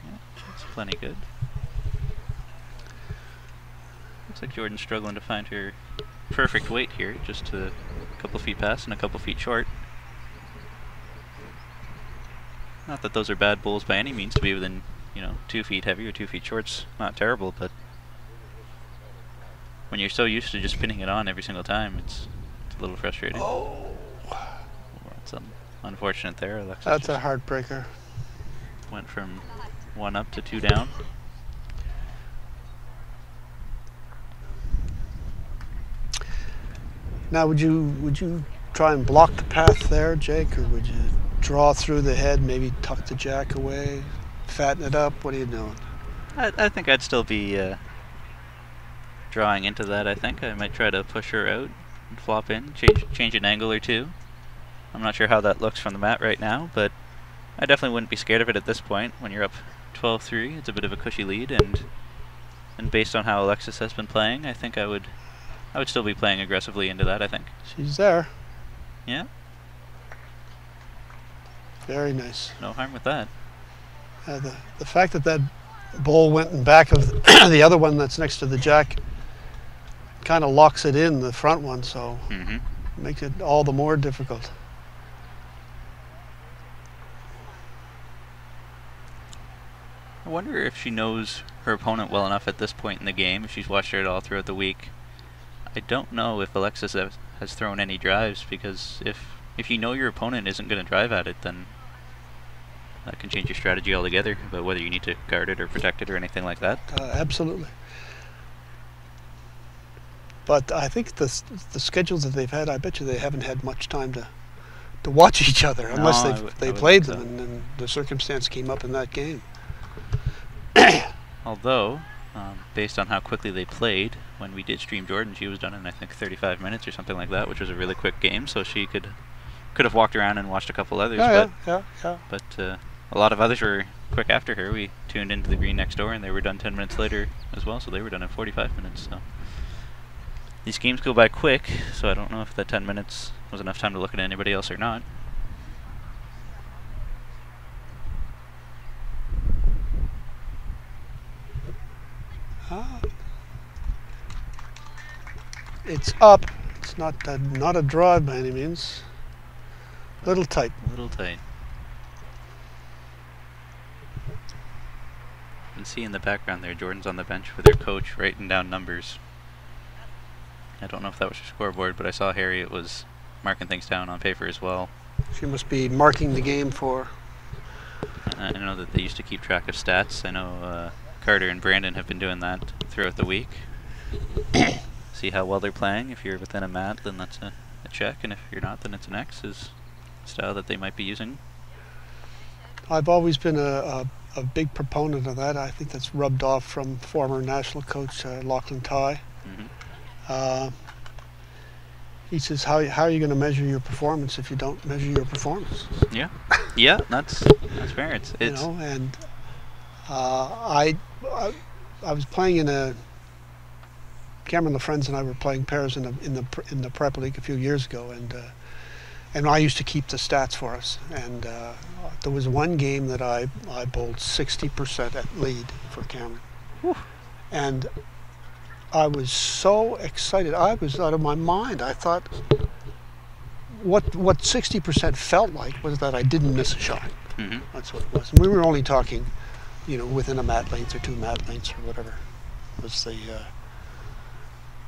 Yeah, that's plenty good. Looks like Jordan's struggling to find her perfect weight here, just a couple feet past and a couple feet short. Not that those are bad bowls by any means. To be within, 2 feet heavy or 2 feet short's not terrible, but when you're so used to just pinning it on every single time, it's a little frustrating. Oh. That's unfortunate there. Alexis That's a heartbreaker. Went from 1 up to 2 down. Now, would you try and block the path there, Jake, or would you draw through the head, maybe tuck the jack away, fatten it up? What are you doing? I think I'd still be drawing into that. I think I might try to push her out and flop in, change an angle or 2. I'm not sure how that looks from the mat right now, but I definitely wouldn't be scared of it at this point. When you're up 12-3, it's a bit of a cushy lead, and based on how Alexis has been playing, I think I would still be playing aggressively into that, I think. She's there. Yeah. Very nice. No harm with that. The fact that ball went in back of the other one that's next to the jack kind of locks it in, the front one, so makes it all the more difficult. I wonder if she knows her opponent well enough at this point in the game, if she's watched her at all throughout the week. I don't know if Alexis has thrown any drives, because if if you know your opponent isn't going to drive at it, then that can change your strategy altogether about whether you need to guard it or protect it or anything like that. Absolutely. But I think the schedules that they've had, I bet you they haven't had much time to watch each other unless they played them and the circumstance came up in that game. Although, based on how quickly they played, when we did stream Jordan, she was done in I think 35 minutes or something like that, which was a really quick game. So she could have walked around and watched a couple others. Yeah. But a lot of others were quick after her. We tuned into the green next door, and they were done 10 minutes later as well. So they were done in 45 minutes. So these games go by quick. So I don't know if that 10 minutes was enough time to look at anybody else or not. It's up. It's not a drive by any means. Little tight. A little tight. You can see in the background there, Jordan's on the bench with her coach writing down numbers. I don't know if that was her scoreboard, but I saw Harriet was marking things down on paper as well. She must be marking the game for. I know that they used to keep track of stats. I know Carter and Brandon have been doing that throughout the week. See how well they're playing. If you're within a mat, then that's a check, and if you're not, then it's an X. Is style that they might be using. I've always been a big proponent of that. I think that's rubbed off from former national coach Lachlan Ty. He says, how are you going to measure your performance if you don't measure your performance? Yeah, yeah, that's fair. It's you know, and I was playing in a. Cameron LaFrenz and I were playing pairs in the prep league a few years ago, and I used to keep the stats for us. And there was one game that I bowled 60% at lead for Cameron. Whew. And I was so excited. I was out of my mind. I thought what 60% felt like was that I didn't miss a shot. Mm-hmm. That's what it was. And we were only talking, within a mat length or 2 mat lengths or whatever was the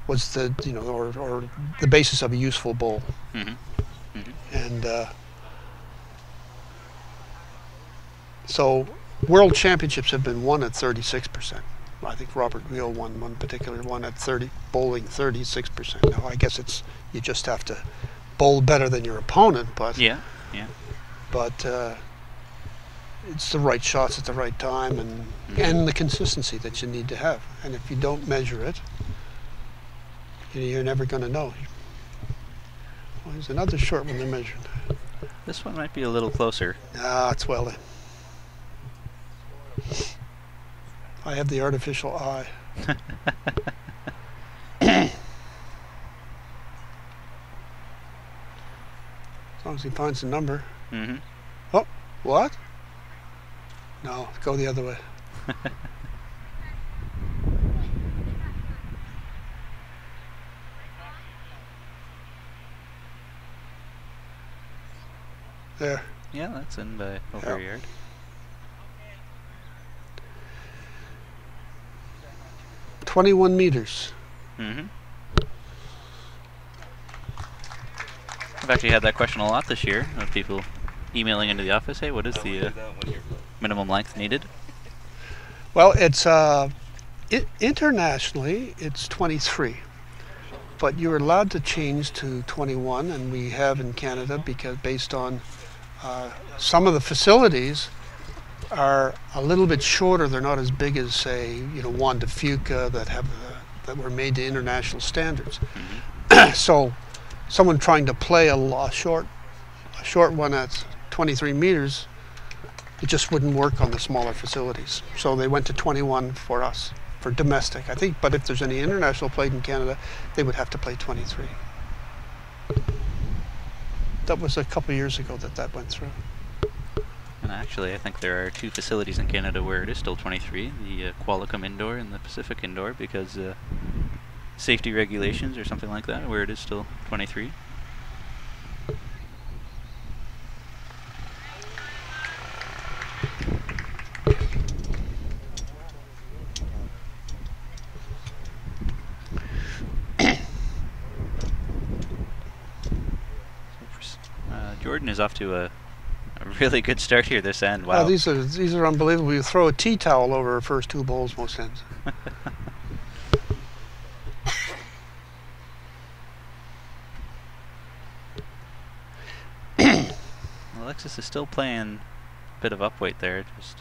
or the basis of a useful bowl. Mm-hmm. Mm-hmm. And so world championships have been won at 36%. I think Robert Wheel won one particular one at bowling 36%. Now I guess you just have to bowl better than your opponent, but yeah. But it's the right shots at the right time and the consistency that you need to have. And if you don't measure it, you're never going to know. Well, there's another short one they measured. This one might be a little closer. It's well in. I have the artificial eye. As long as he finds the number. Mm-hmm. Oh, what? No, go the other way. There. Yeah, that's in by over a yard. $21 meters. Mm-hmm. I've actually had that question a lot this year of people emailing into the office. Hey, what is the minimum length needed? Well, it's internationally it's 23. But you're allowed to change to 21, and we have in Canada because based on some of the facilities are a little bit shorter. They're not as big as, say, Juan de Fuca that were made to international standards. Mm-hmm. So, someone trying to play a short one at 23 meters, it just wouldn't work on the smaller facilities. So they went to 21 for us. For domestic, I think, but if there's any international played in Canada, they would have to play 23. That was a couple of years ago that went through. And actually, I think there are 2 facilities in Canada where it is still 23, the Qualicum Indoor and the Pacific Indoor, because safety regulations or something like that, where it is still 23. Jordan is off to a really good start here this end. Wow. Oh, these are unbelievable. You throw a tea towel over her first 2 bowls most ends. Alexis is still playing a bit of upweight there, just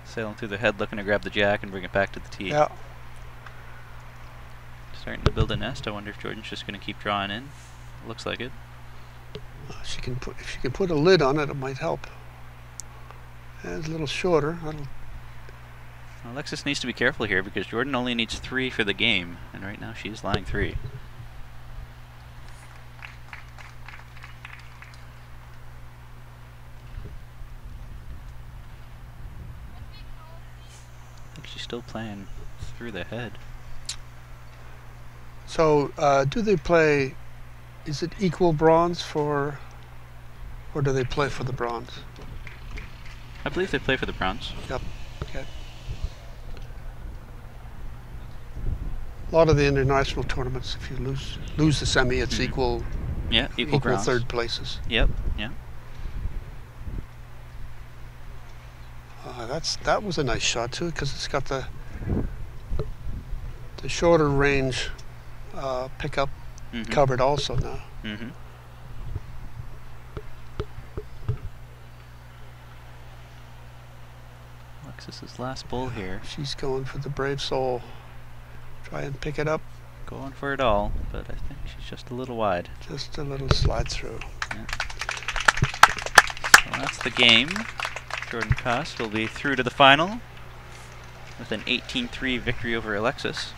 sailing through the head, looking to grab the jack and bring it back to the tee. Yeah. Starting to build a nest. I wonder if Jordan's just going to keep drawing in. Looks like it. If she can put a lid on it, it might help. It's a little shorter. Alexis needs to be careful here because Jordan only needs 3 for the game, and right now she's lying 3. I think she's still playing through the head. So, do they play? Is it equal bronze for, or do they play for the bronze? I believe they play for the bronze. Yep. Okay. A lot of the international tournaments, if you lose the semi, it's equal. Yeah, equal bronze. Third places. Yep. Yeah. That was a nice shot too, because it's got the shorter range pickup covered also now. Alexis's last bowl here. She's going for the brave soul. Try and pick it up. Going for it all, but I think she's just a little wide. Just a little slide through. Yeah. So that's the game. Jordan Koss will be through to the final with an 18-3 victory over Alexis.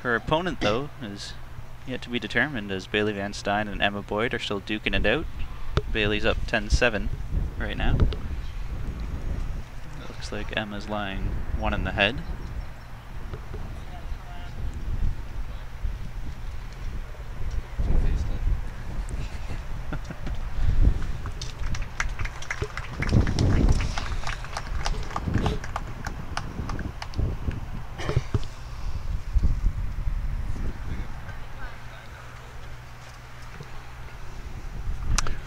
Her opponent, though, is yet to be determined, as Bailey Van Stein and Emma Boyd are still duking it out. Bailey's up 10-7 right now. It looks like Emma's lying 1 in the head.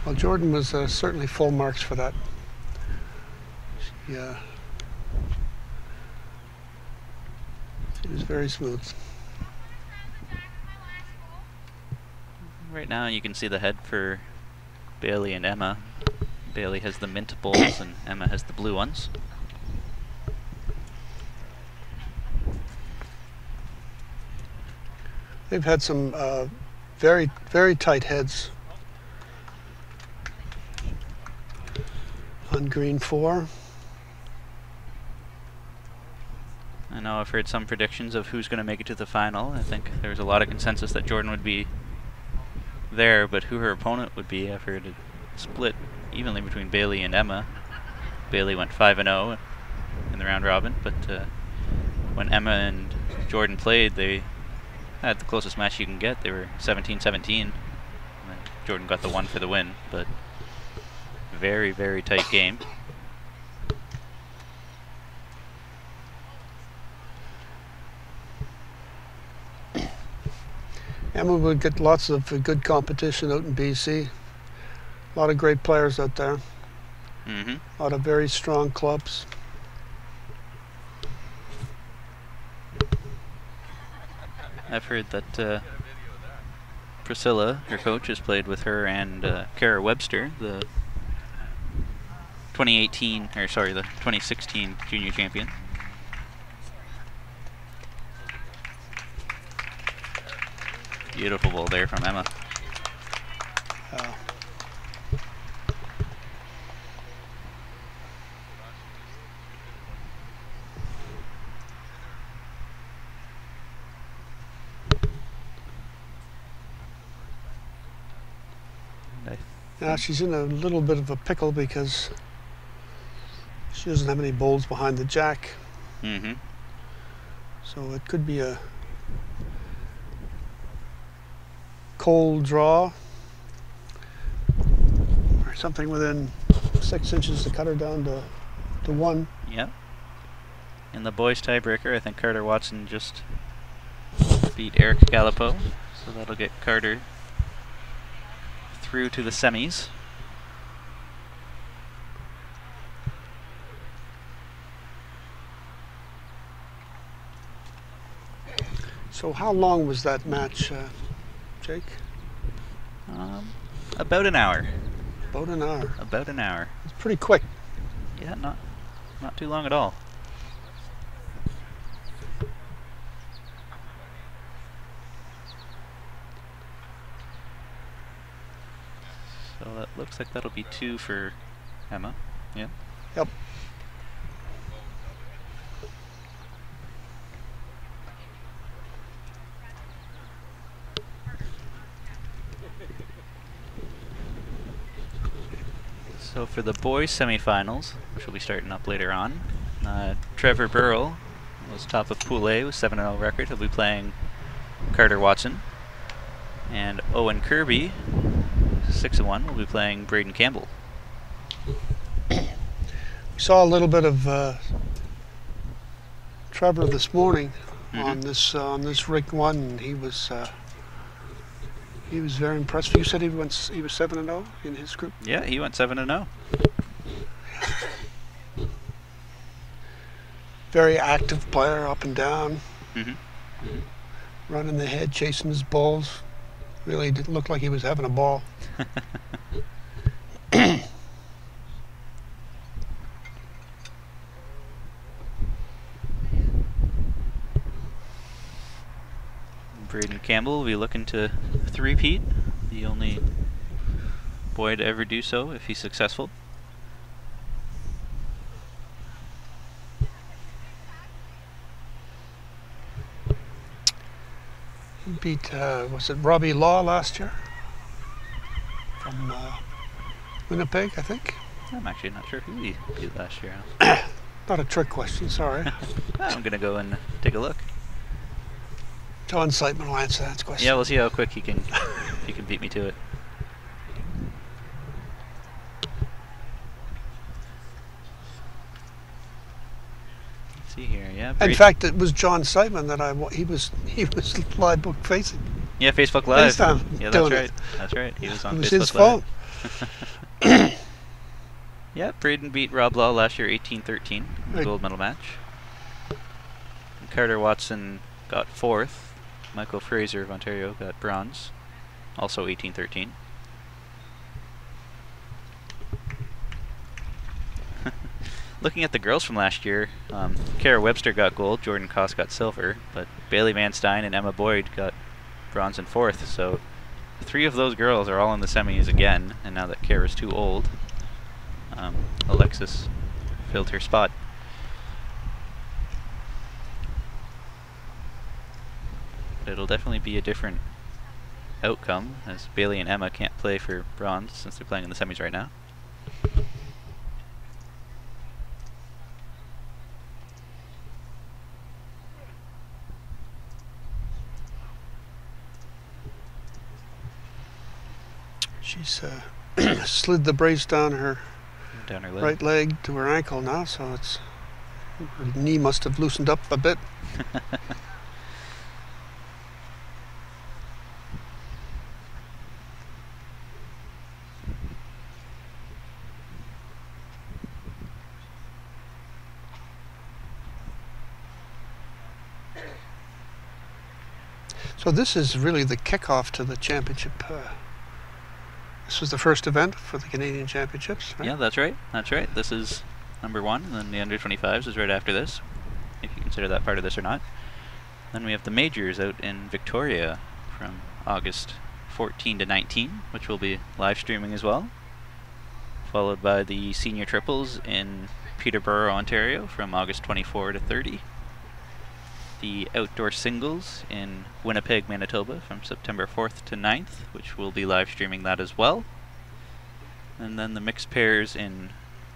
Well, Jordan was certainly full marks for that. She was very smooth. Right now you can see the head for Bailey and Emma. Bailey has the mint bowls and Emma has the blue ones. They've had some very, very tight heads on green 4. I know I've heard some predictions of who's going to make it to the final. I think there was a lot of consensus that Jordan would be there, but who her opponent would be, I've heard it split evenly between Bailey and Emma. Bailey went 5-0 in the round robin, but when Emma and Jordan played, they had the closest match you can get. They were 17-17, and Jordan got the 1 for the win, but very, very tight game. Emma would get lots of good competition out in BC. A lot of great players out there. A lot of very strong clubs. I've heard that Priscilla, her coach, has played with her and Kara Webster, the 2016 junior champion. Beautiful ball there from Emma. Now she's in a little bit of a pickle because she doesn't have any bowls behind the jack. So it could be a cold draw or something within 6 inches to cut her down to 1. Yep. In the boys tiebreaker, I think Carter Watson just beat Eric Gallipo, so that'll get Carter through to the semis. So how long was that match, Jake? About an hour. About an hour. About an hour. It's pretty quick. Yeah, not too long at all. So that looks like that'll be 2 for Emma. Yeah. Yep. So for the boys semifinals, which will be starting up later on, Trevor Burrell was top of Pool A with 7-0 record. He'll be playing Carter Watson. And Owen Kirby, 6-1, will be playing Braden Campbell. We saw a little bit of Trevor this morning on this rig one, and he was very impressive. You said he was 7-0 in his group. Yeah, he went 7-0. Very active player, up and down, Mm-hmm. running the head, chasing his balls. Really didn't look like he was having a ball. Braden Campbell will be looking to three-peat, the only boy to ever do so if he's successful. He beat, was it Robbie Law last year? From Winnipeg, I think. I'm actually not sure who he beat last year. Not a trick question, sorry. I'm going to go and take a look. John Seitman will answer that question. Yeah, we'll see how quick he can beat me to it. Let's see here, yeah. In fact, it was John Seitman that he was live book facing. Yeah, Facebook Live. FaceTime Yeah, that's doing right. it. That's right. He was on It was Facebook his Live. phone. Yeah, Braden beat Rob Law last year 18-13 in the Right. gold medal match. And Carter Watson got 4th. Michael Fraser of Ontario got bronze, also 18-13. Looking at the girls from last year, Kara Webster got gold, Jordan Koss got silver, but Bailey Van Stein and Emma Boyd got bronze and 4th. So 3 of those girls are all in the semis again, and now that Kara's too old, Alexis filled her spot. But it'll definitely be a different outcome, as Bailey and Emma can't play for bronze since they're playing in the semis right now. She's slid the brace down her Down her leg. right leg to her ankle now, so it's her knee must have loosened up a bit. So this is really the kickoff to the championship. This was the first event for the Canadian Championships, right? Yeah, that's right. That's right. This is number 1, and then the under-25s is right after this, if you consider that part of this or not. Then we have the majors out in Victoria from August 14 to 19, which will be live streaming as well. Followed by the senior triples in Peterborough, Ontario from August 24 to 30. The outdoor singles in Winnipeg, Manitoba from September 4th to 9th, which will be live streaming that as well. And then the mixed pairs in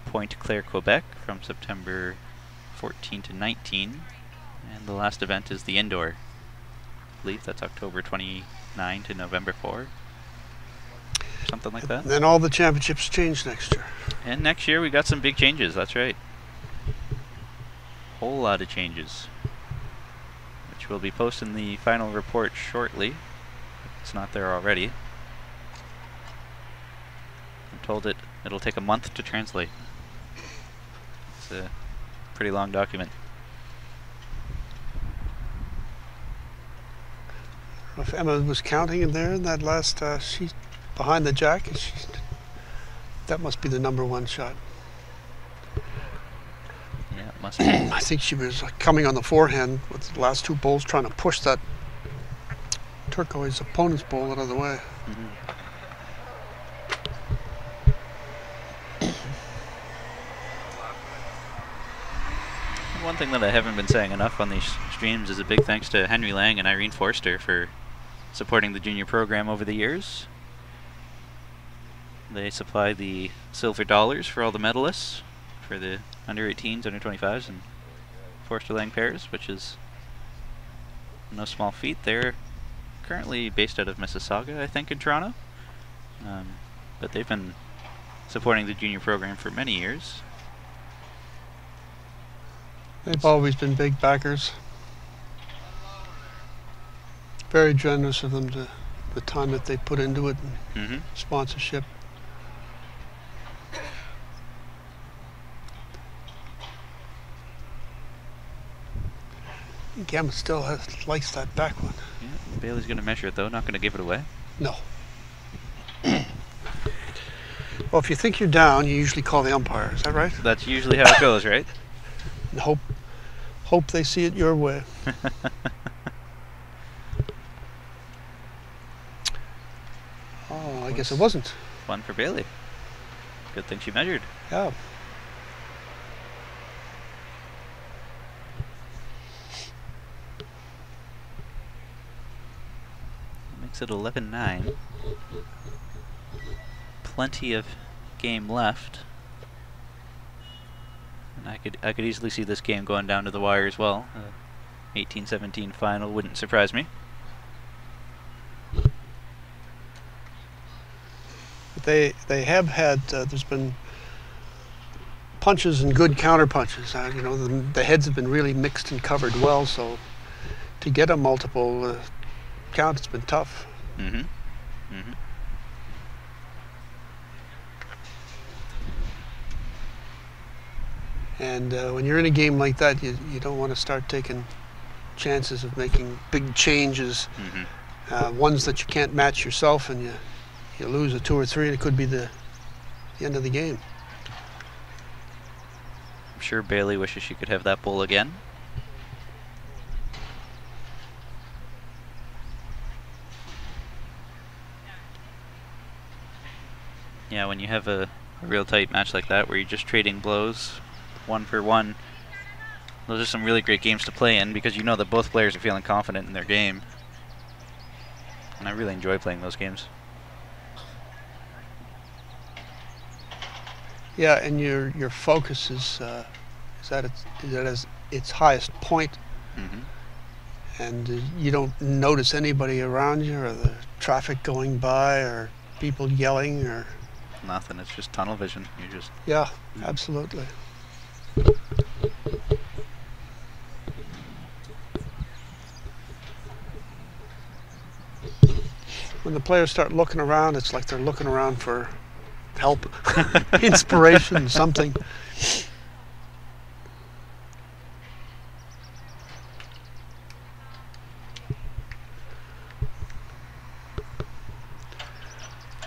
Pointe Claire, Quebec from September 14 to 19. And the last event is the indoor. I believe that's October 29 to November 4. Something like that. And then all the championships change next year. And next year we got some big changes, that's right. Whole lot of changes. Which we'll be posting the final report shortly. If it's not there already. told it'll take a month to translate. It's a pretty long document. If Emma was counting in there in that last, she's behind the jack. That must be the #1 shot. Yeah, it must be. I think she was coming on the forehand with the last 2 balls, trying to push that turquoise opponent's ball out of the way. One thing that I haven't been saying enough on these streams is a big thanks to Henry Lang and Irene Forster for supporting the junior program over the years. They supply the silver dollars for all the medalists for the under-18s, under-25s, and Forster-Lang pairs, which is no small feat. They're currently based out of Mississauga, I think, in Toronto. But they've been supporting the junior program for many years. They've always been big backers. Very generous of them, to the time that they put into it, and sponsorship. Gamma still likes that back one. Yeah, Bailey's going to measure it, though, not going to give it away. No. Well, if you think you're down, you usually call the umpire. Is that right? That's usually how it goes, right? And hope they see it your way. Oh, I guess it wasn't. One for Bailey. Good thing she measured. Yeah. Makes it 11-9. Plenty of game left. And I could easily see this game going down to the wire as well. 18-17 final wouldn't surprise me. But they have had, there's been punches and good counter punches. You know, the heads have been really mixed and covered well, so to get a multiple count, it's been tough. And when you're in a game like that, you don't want to start taking chances of making big changes, ones that you can't match yourself, and you lose a 2 or 3, and it could be the end of the game. I'm sure Bailey wishes she could have that bowl again. Yeah, when you have a real tight match like that where you're just trading blows 1 for 1, those are some really great games to play in, because you know that both players are feeling confident in their game. And I really enjoy playing those games. Yeah, and your focus is at its highest point, and you don't notice anybody around you, or the traffic going by, or people yelling, or nothing. It's just tunnel vision. You just absolutely. When the players start looking around, it's like they're looking around for help, inspiration, something.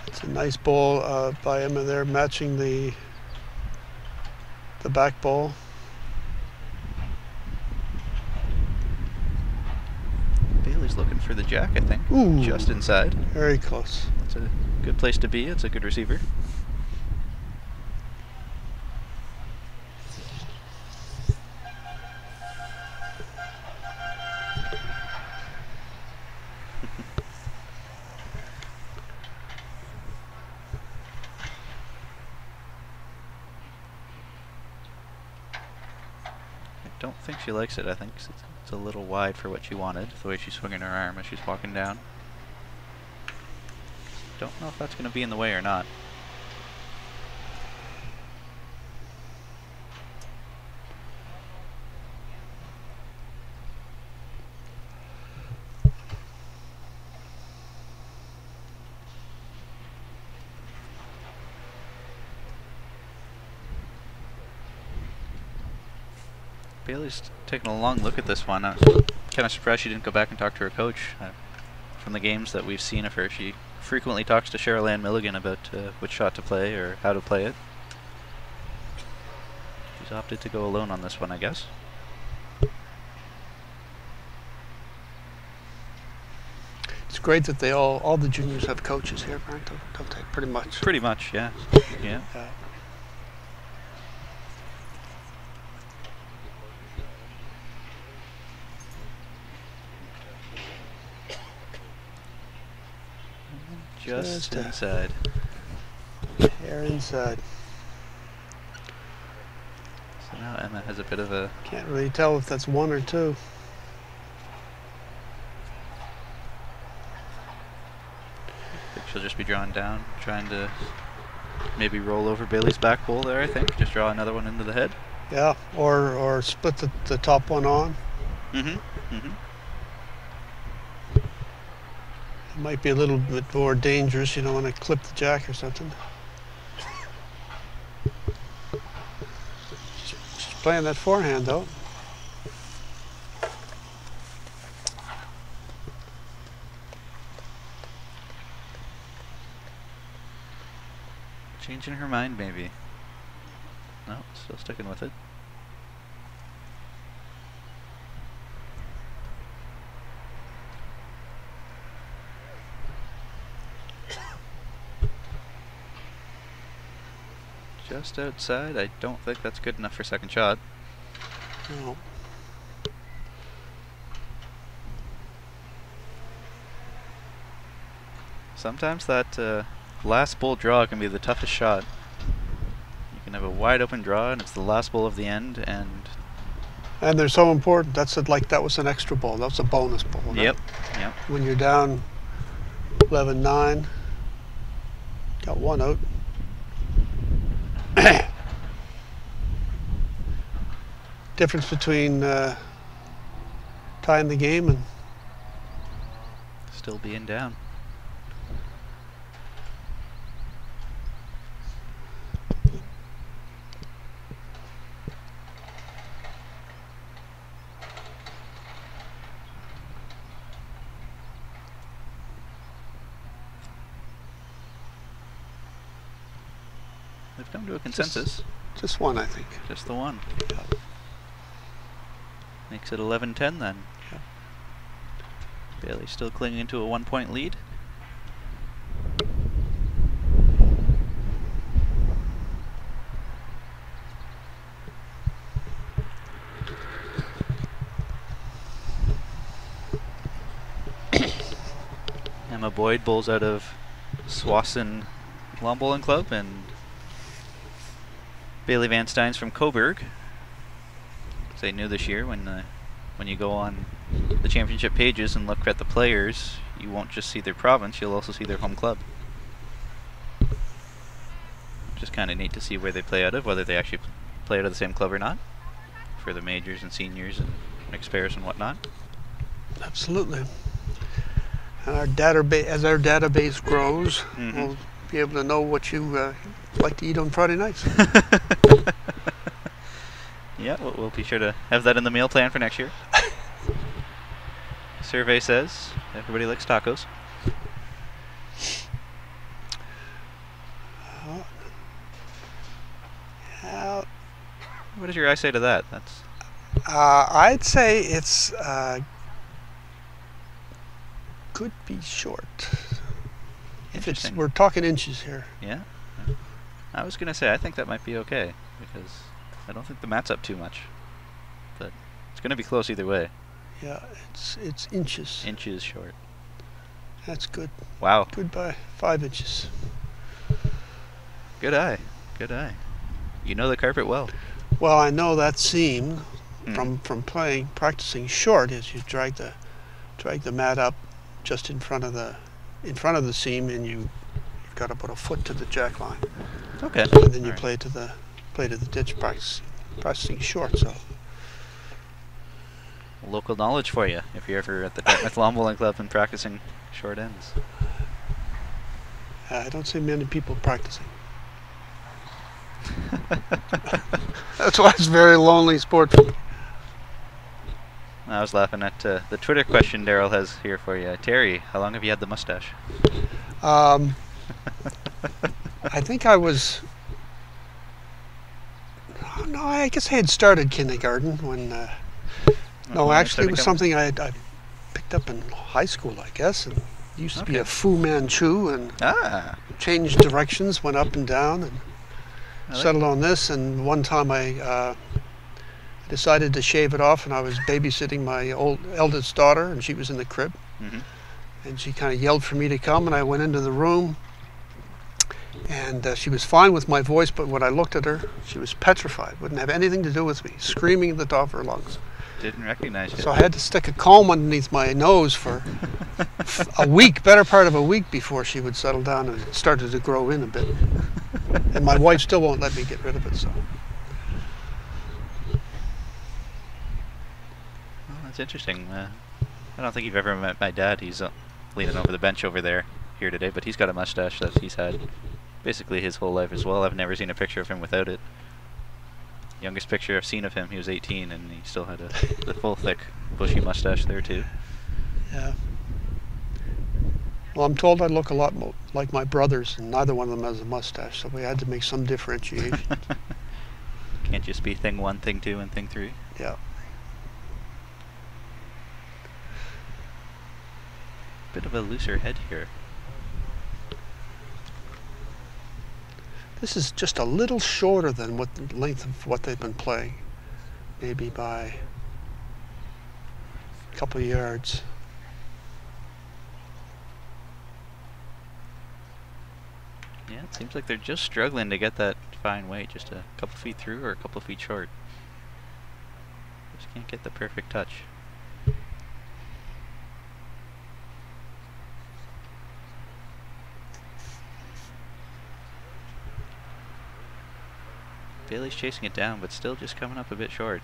It's a nice ball by Emma there, matching the back ball. Bailey's looking for the jack, I think. Ooh, just inside. Very close. It's a good place to be. It's a good receiver. I don't think she likes it. I think it's a little wide for what she wanted, the way she's swinging her arm as she's walking down. Don't know if that's going to be in the way or not. Bailey's taking a long look at this one. I'm kind of surprised she didn't go back and talk to her coach. From the games that we've seen of her, she frequently talks to Cheryl Ann Milligan about which shot to play or how to play it. She's opted to go alone on this one, I guess. It's great that they all the juniors have coaches here, right? Don't they? Pretty much. Pretty much, yeah. Yeah. Just inside. Hair inside. So now Emma has a bit of a... Can't really tell if that's one or two. I think she'll just be drawing down, trying to maybe roll over Bailey's back pole there, I think. Just draw another one into the head. Yeah, or split the top one on. Mm-hmm. Mm-hmm. It might be a little bit more dangerous. You don't want to clip the jack or something. She's playing that forehand though. Changing her mind, maybe. No, still sticking with it. Just outside. I don't think that's good enough for second shot. No. Sometimes that last bowl draw can be the toughest shot. You can have a wide open draw and it's the last bowl of the end, and they're so important. Like that was an extra ball. That was a bonus ball. Right? Yep. Yep. When you're down 11-9, got one out. Difference between tying the game and still being down. They've come to a consensus. Just one, I think. Just the one. Yeah. Makes it 11-10 then. Yeah. Bailey still clinging to a 1-point lead. Emma Boyd bowls out of Swanson Lawn Bowling Club, and Bailey Van Stein's from Coburg. They knew this year when you go on the championship pages and look at the players, you won't just see their province, you'll also see their home club. Just kind of neat to see where they play out of, whether they actually play out of the same club or not, for the majors and seniors and experts and whatnot. Absolutely. And as our database grows, we'll be able to know what you like to eat on Friday nights. Yeah, we'll be sure to have that in the meal plan for next year. Survey says everybody likes tacos. What does your eye say to that? That's. I'd say it's could be short. If we're talking inches here. Yeah. I was gonna say I think that might be okay because I don't think the mat's up too much, but it's gonna be close either way. Yeah, it's inches. Inches short. That's good. Wow. Good by 5 inches. Good eye. Good eye. You know the carpet well. Well, I know that seam from practicing short is you drag the mat up just in front of the seam, and you've got to put a foot to the jack line. Okay. And then you play to the ditch, practicing short. So local knowledge for you if you're ever at the Dartmouth Lawn Bowling Club and practicing short ends. I don't see many people practicing. That's why it's a very lonely sport for me. I was laughing at the Twitter question Daryl has here for you. Terry, how long have you had the mustache? I think I was. No, I guess I had started kindergarten when. No, actually, it was something I picked up in high school, I guess. And it used to be a Fu Manchu, and changed directions, went up and down, and settled on this. And one time I decided to shave it off, and I was babysitting my eldest daughter, and she was in the crib. And she kind of yelled for me to come, and I went into the room. And she was fine with my voice, but when I looked at her, she was petrified. Wouldn't have anything to do with me, screaming at the top of her lungs. Didn't recognize you. So I had to stick a comb underneath my nose for a week, better part of a week, before she would settle down and it started to grow in a bit. And my wife still won't let me get rid of it. So. Well, that's interesting. I don't think you've ever met my dad. He's leaning over the bench over there here today, but he's got a mustache that he's had basically his whole life as well. I've never seen a picture of him without it. Youngest picture I've seen of him, he was 18, and he still had the full, thick, bushy mustache there too. Yeah. Well, I'm told I look a lot like my brothers, and neither one of them has a mustache, so we had to make some differentiation. Can't just be thing 1, thing 2, and thing 3. Yeah. Bit of a looser head here. This is just a little shorter than what the length of what they've been playing, maybe by a couple of yards. Yeah, it seems like they're just struggling to get that fine weight, just a couple feet through or a couple feet short. Just can't get the perfect touch. Bailey's chasing it down, but still just coming up a bit short.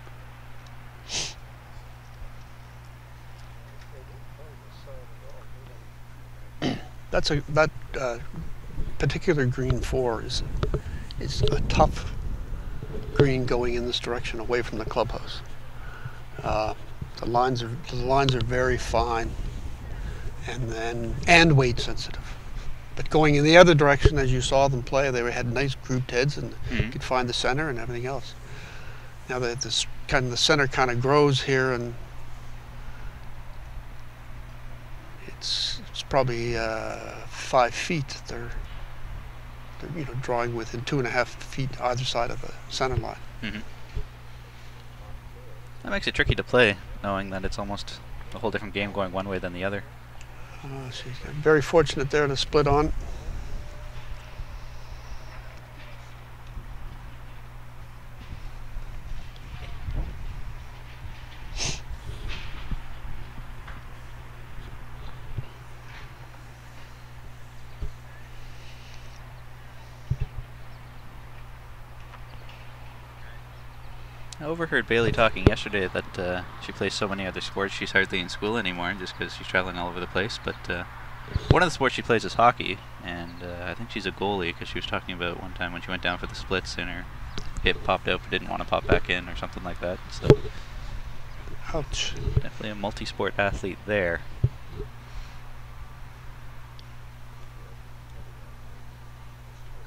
That particular green 4 is a tough green going in this direction away from the clubhouse. The lines are very fine and weight sensitive. But going in the other direction, as you saw them play, they had nice grouped heads, and you could find the center and everything else. Now that the center kind of grows here, and it's probably 5 feet. They're drawing within 2.5 feet either side of the center line. That makes it tricky to play, knowing that it's almost a whole different game going one way than the other. She's very fortunate there to split on. I overheard Bailey talking yesterday that she plays so many other sports she's hardly in school anymore just because she's traveling all over the place. But one of the sports she plays is hockey, and I think she's a goalie because she was talking about one time when she went down for the splits and her hip popped out but didn't want to pop back in or something like that. So, ouch. Definitely a multi-sport athlete there.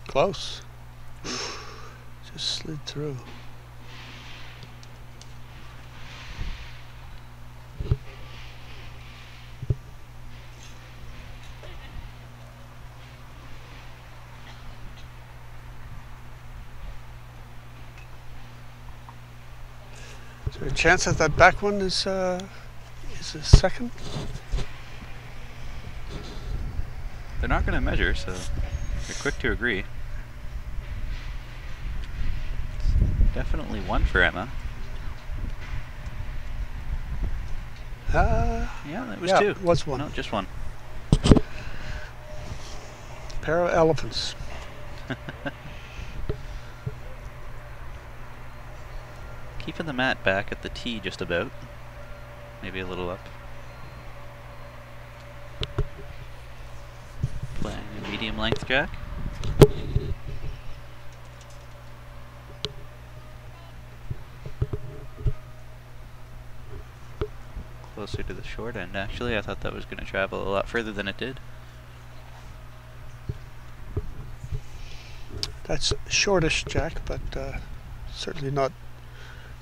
Close. Just slid through. Is there a chance that that back one is a second? They're not going to measure, so they're quick to agree. It's definitely one for Emma. Yeah, that was two. It was one. No, just one. Pair of elephants. Keeping the mat back at the tee just about. Maybe a little up. Playing a medium length jack. closer to the short end, actually. I thought that was going to travel a lot further than it did. That's shortish, Jack, but certainly not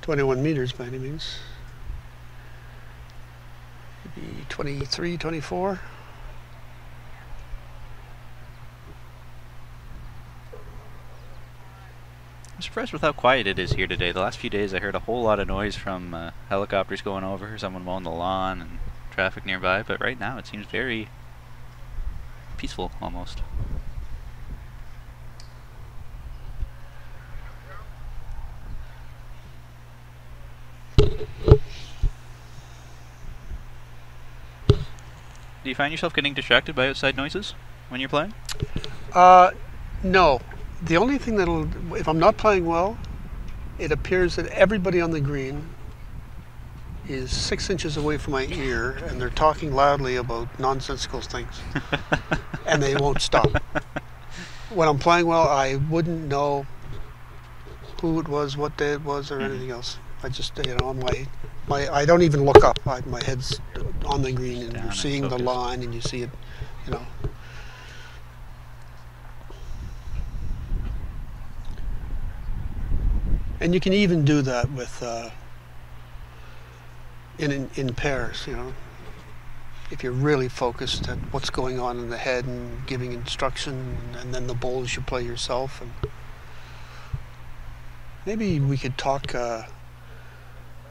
21 meters by any means. Maybe 23, 24. I'm surprised with how quiet it is here today. The last few days I heard a whole lot of noise from helicopters going over, someone mowing the lawn, and traffic nearby, but right now it seems very peaceful, almost. Do you find yourself getting distracted by outside noises when you're playing? No. The only thing if I'm not playing well, it appears that everybody on the green is 6 inches away from my ear and they're talking loudly about nonsensical things. And they won't stop. When I'm playing well, I wouldn't know who it was, what day it was, or anything else. I just, I don't even look up. My head's on the green and you're seeing the line and you see it, And you can even do that with in pairs, if you're really focused at what's going on in the head and giving instruction, and then the bowls you play yourself. And maybe we could talk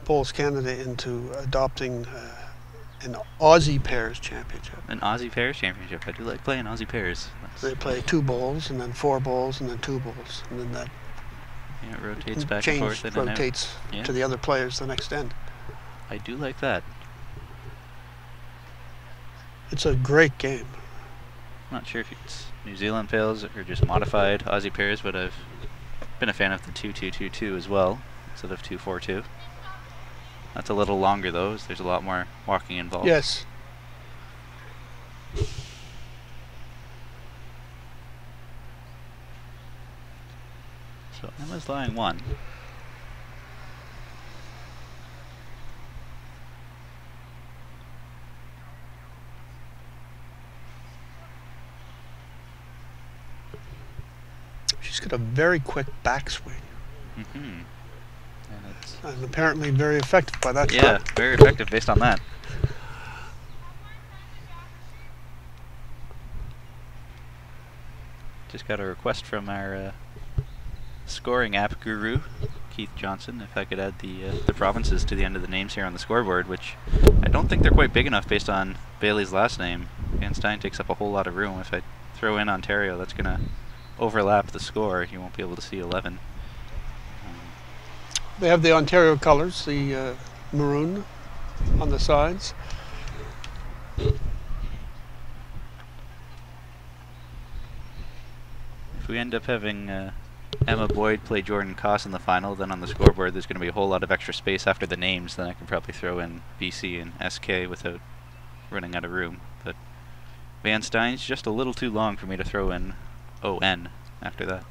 Bowls Canada into adopting an Aussie pairs championship. An Aussie pairs championship. I do like playing Aussie pairs. They play 2 bowls and then 4 bowls and then 2 bowls, and then that it rotates back and forth. Rotates to the other players the next end. I do like that. It's a great game. I'm not sure if it's New Zealand pails or just modified Aussie pairs, but I've been a fan of the 2-2-2-2 as well, instead of 2-4-2. That's a little longer though, as there's a lot more walking involved. Yes. So Emma's lying 1. She's got a very quick backswing. And apparently very effective by that time. Yeah, very effective based on that. Just got a request from our scoring app guru, Keith Johnson, if I could add the provinces to the end of the names here on the scoreboard, which I don't think they're quite big enough based on Bailey's last name. Van Stein takes up a whole lot of room. If I throw in Ontario, that's going to overlap the score. You won't be able to see 11. They have the Ontario colors, the maroon on the sides. If we end up having Emma Boyd play Jordan Koss in the final, then on the scoreboard there's going to be a whole lot of extra space after the names. Then I can probably throw in BC and SK without running out of room. But Van Stein's just a little too long for me to throw in ON after that.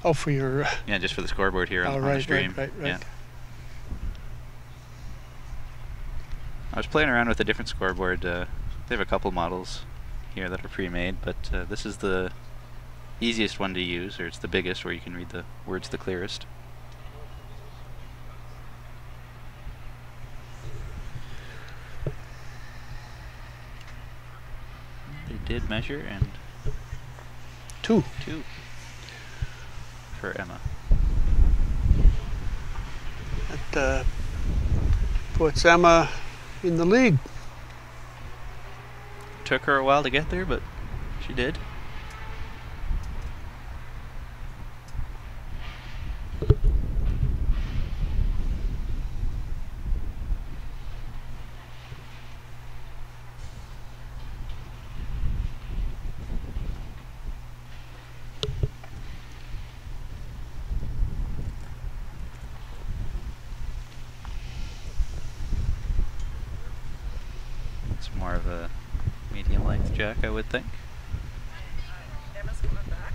Oh, for your... yeah, just for the scoreboard here on the stream. Right. Yeah. I was playing around with a different scoreboard. They have a couple models here that are pre-made, but this is the easiest one to use, or it's the biggest, where you can read the words the clearest. They did measure, and 2 for Emma. That puts Emma in the lead. Took her a while to get there, but she did. It's more of a medium length jack, I would think. Emma's coming back.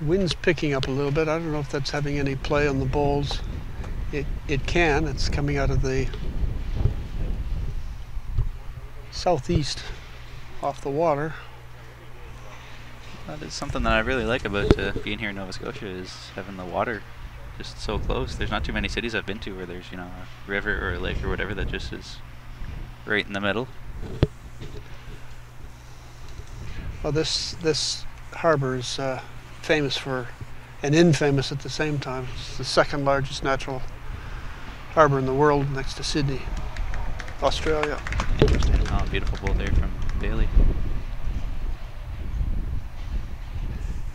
Wind's picking up a little bit. I don't know if that's having any play on the bowls. It can. It's coming out of the southeast off the water. That is something that I really like about being here in Nova Scotia, is having the water just so close. There's not too many cities I've been to where there's, you know, a river or a lake or whatever that just is right in the middle. Well, this harbor is famous for, and infamous at the same time. It's the second largest natural harbor in the world, next to Sydney, Australia. Interesting. Oh, beautiful bowl there from Bailey.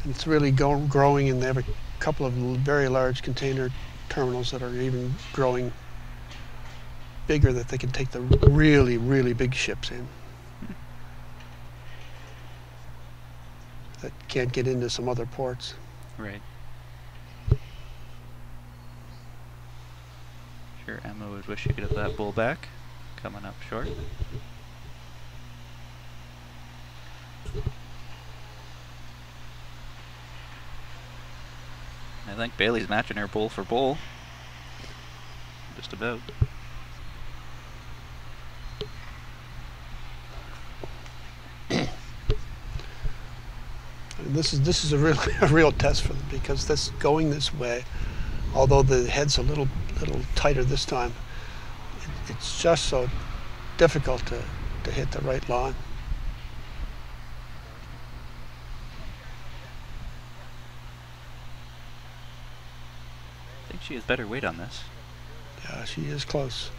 And it's really growing, and they have a couple of very large container terminals that are even growing bigger, that they can take the really, really big ships in. That can't get into some other ports. Right. Sure, Emma would wish she could have that bull back. Coming up short. I think Bailey's matching her bull for bull. Just about. This is a real test for them, because this going this way, although the head's a little tighter this time, it's just so difficult to hit the right line. I think she has better weight on this. Yeah, she is close.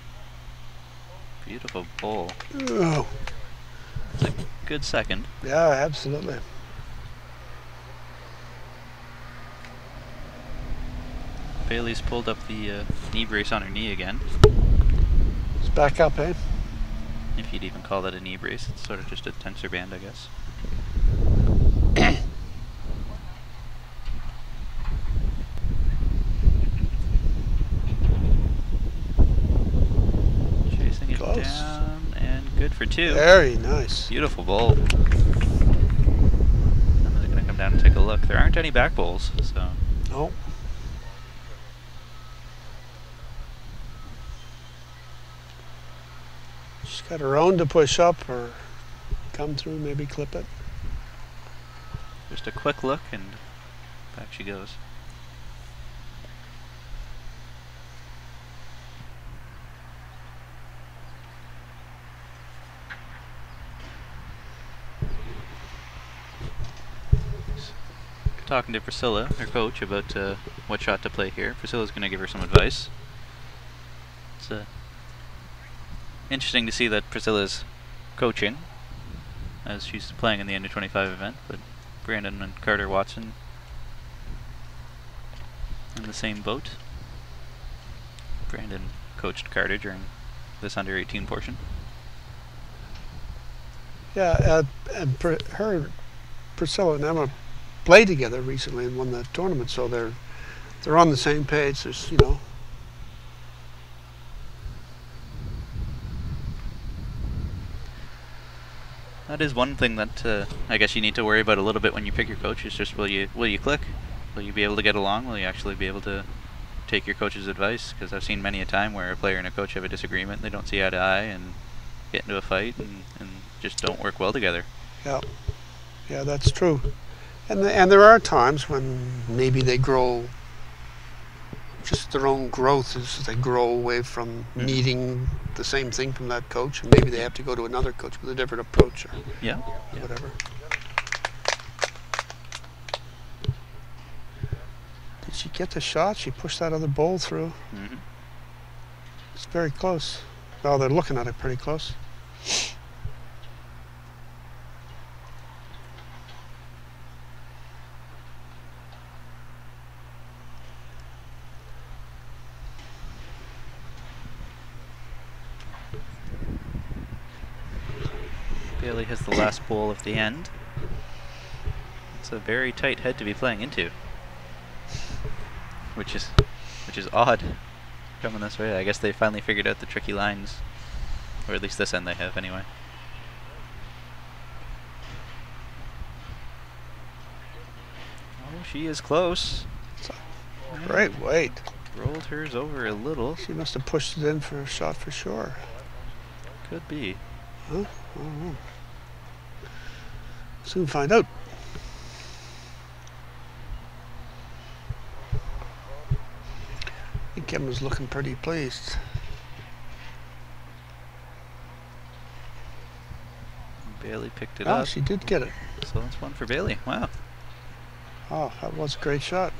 Beautiful bull. Oh, It's a good second. yeah, absolutely. Bailey's pulled up the knee brace on her knee again. It's back up, eh? If you'd even call that a knee brace, it's sort of just a tensor band, I guess. Chasing it Close. down, and good for two. Very nice. Beautiful bowl. I'm going to come down and take a look. There aren't any back bowls, so Oh. She's got her own to push up or come through, maybe clip it. just a quick look and back she goes. Talking to Priscilla, her coach, about what shot to play here. Priscilla's going to give her some advice. It's interesting to see that Priscilla's coaching as she's playing in the under 25 event, but Brandon and Carter Watson in the same boat. Brandon coached Carter during this under 18 portion. Yeah, and Priscilla and Emma played together recently and won the tournament, so they're on the same page. There's, you know. That is one thing that I guess you need to worry about a little bit when you pick your coach. Is just will you click? Will you be able to get along? Will you actually be able to take your coach's advice? Because I've seen many a time where a player and a coach have a disagreement, they don't see eye to eye and get into a fight and just don't work well together. Yeah, that's true. And there are times when maybe they grow, just their own growth is they grow away from needing the same thing from that coach, and maybe they have to go to another coach with a different approach or Yeah. whatever. Did she get the shot? She pushed that other bowl through. Mm-hmm. It's very close. Oh, they're looking at it pretty close. Bailey has the last bowl of the end. It's a very tight head to be playing into, which is odd coming this way. I guess they finally figured out the tricky lines, or at least this end they have anyway. Oh, she is close. Great weight. Rolled hers over a little. She must have pushed it in for a shot for sure. Could be. Huh? I don't know. Soon find out. I think Kim was looking pretty pleased. Bailey picked it Oh, up. she did get it. So that's one for Bailey. Wow. Oh, that was a great shot.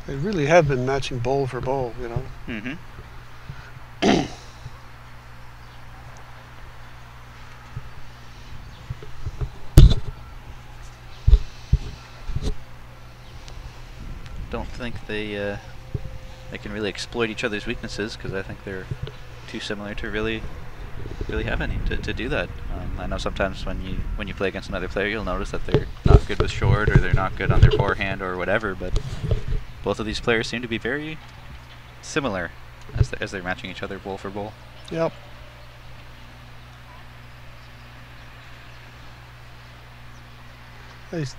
They really have been matching bowl for bowl, you know. Mm-hmm. Don't think they can really exploit each other's weaknesses, because I think they're too similar to really have any to do that. I know sometimes when you play against another player, you'll notice that they're not good with short, or they're not good on their forehand or whatever, but both of these players seem to be very similar as they're matching each other bowl for bowl. Yep.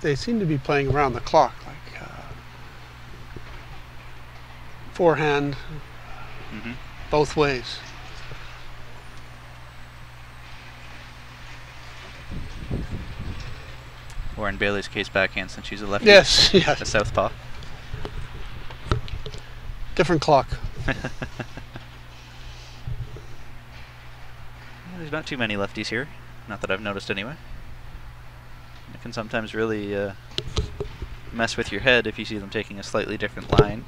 They seem to be playing around the clock, like forehand, Mm-hmm. both ways. Or in Bailey's case, backhand, since she's a lefty. Yes, yeah. A southpaw. Different clock. There's not too many lefties here. Not that I've noticed anyway. It can sometimes really mess with your head if you see them taking a slightly different line,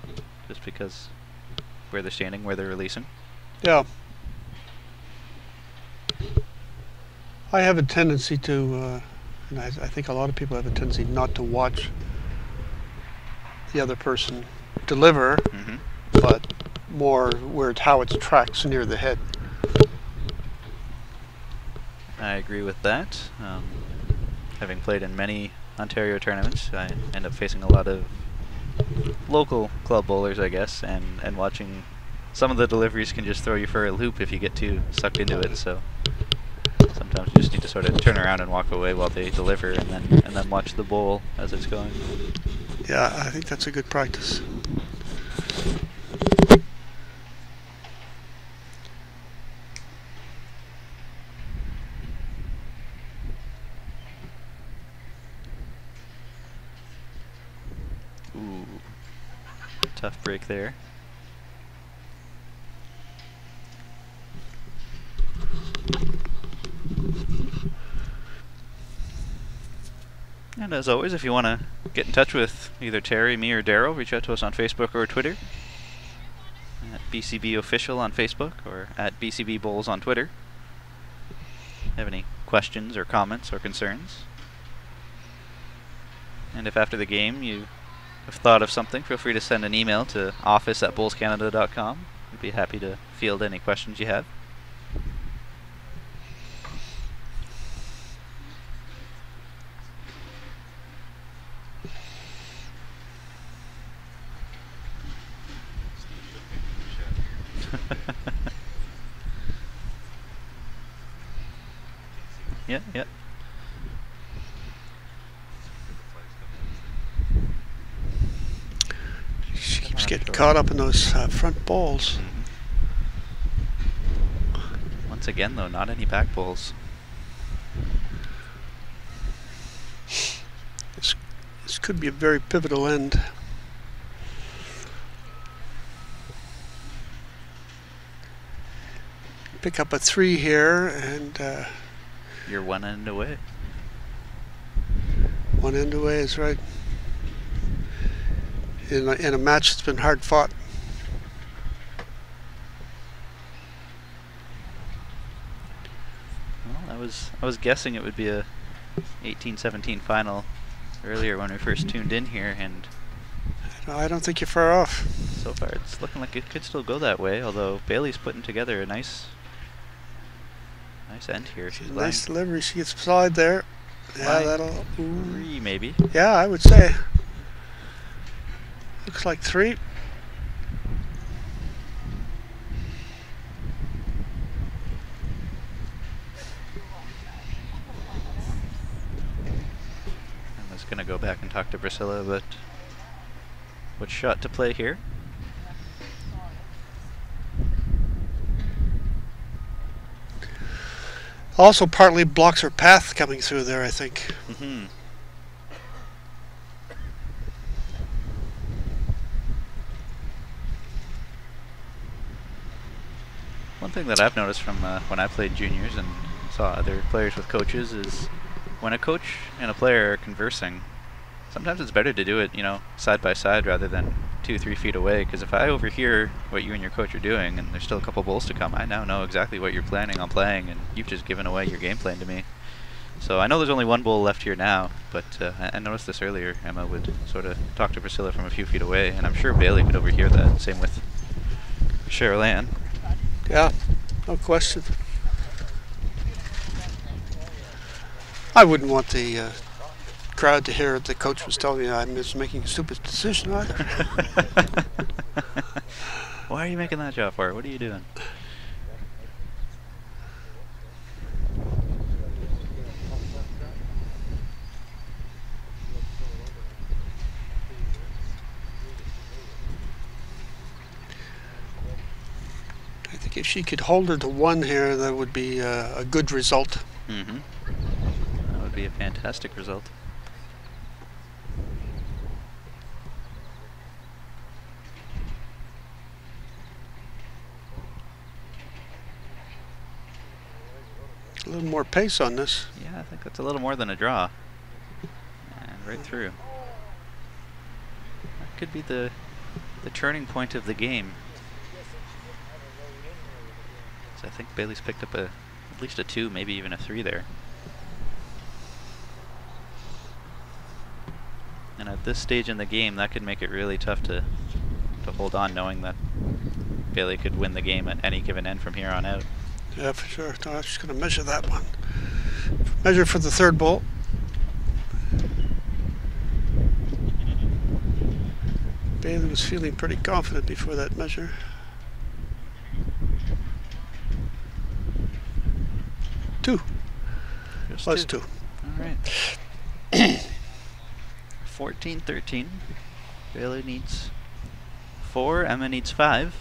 just because where they're standing, where they're releasing. Yeah. I have a tendency to, and I think a lot of people have a tendency not to watch the other person deliver, Mm-hmm. but more how it's tracked near the head. I agree with that. Having played in many Ontario tournaments, I end up facing a lot of local club bowlers, I guess, and watching some of the deliveries can just throw you for a loop if you get too sucked into it. So sometimes you just need to sort of turn around and walk away while they deliver, and then watch the bowl as it's going. Yeah, I think that's a good practice. Ooh, tough break there. And as always, if you want to get in touch with either Terry, me, or Daryl, reach out to us on Facebook or Twitter. At BCB Official on Facebook, or at BCB Bowls on Twitter. Have any questions or comments or concerns? And if after the game you have thought of something, feel free to send an email to office@bowlscanada.com. We'd be happy to field any questions you have. Yeah, yeah. She keeps getting caught up in those front balls. Once again, though, not any back bowls. This could be a very pivotal end. Pick up a 3 here, and You're one end away. one end away is right. In a match that's been hard fought. Well, I was guessing it would be a 18-17 final earlier when we first tuned in here, and I don't think you're far off. so far it's looking like it could still go that way, although Bailey's putting together a nice end here. She's Nice delivery. She gets beside there. Yeah, Line that'll. Ooh. 3 maybe. Yeah, I would say. Looks like 3. gonna go back and talk to Priscilla about what shot to play here. Also partly blocks her path coming through there, I think. Mm-hmm. One thing that I've noticed from when I played juniors and saw other players with coaches is when a coach and a player are conversing, sometimes it's better to do it, you know, side by side rather than 2-3 feet away. Because if I overhear what you and your coach are doing, and there's still a couple bowls to come, I now know exactly what you're planning on playing, and you've just given away your game plan to me. So I know there's only one bowl left here now, but I noticed this earlier. Emma would sort of talk to Priscilla from a few feet away, and I'm sure Bailey could overhear that. Same with Cheryl Ann. Yeah, no question. I wouldn't want the crowd to hear the coach was telling me I was making a stupid decision either. Why are you making that shot for? What are you doing? I think if she could hold her to one here, that would be a good result. Mm-hmm. That would be a fantastic result. A little more pace on this. Yeah, I think that's a little more than a draw. And right through. That could be the turning point of the game. So I think Bailey's picked up at least a 2, maybe even a 3 there. And at this stage in the game, that could make it really tough to hold on, knowing that Bailey could win the game at any given end from here on out. Yeah, for sure. No, I'm just going to measure that one. Measure for the third bowl. Bailey was feeling pretty confident before that measure. Two. Just Plus 2. two. All right. 14-13. Bailey needs 4. Emma needs 5.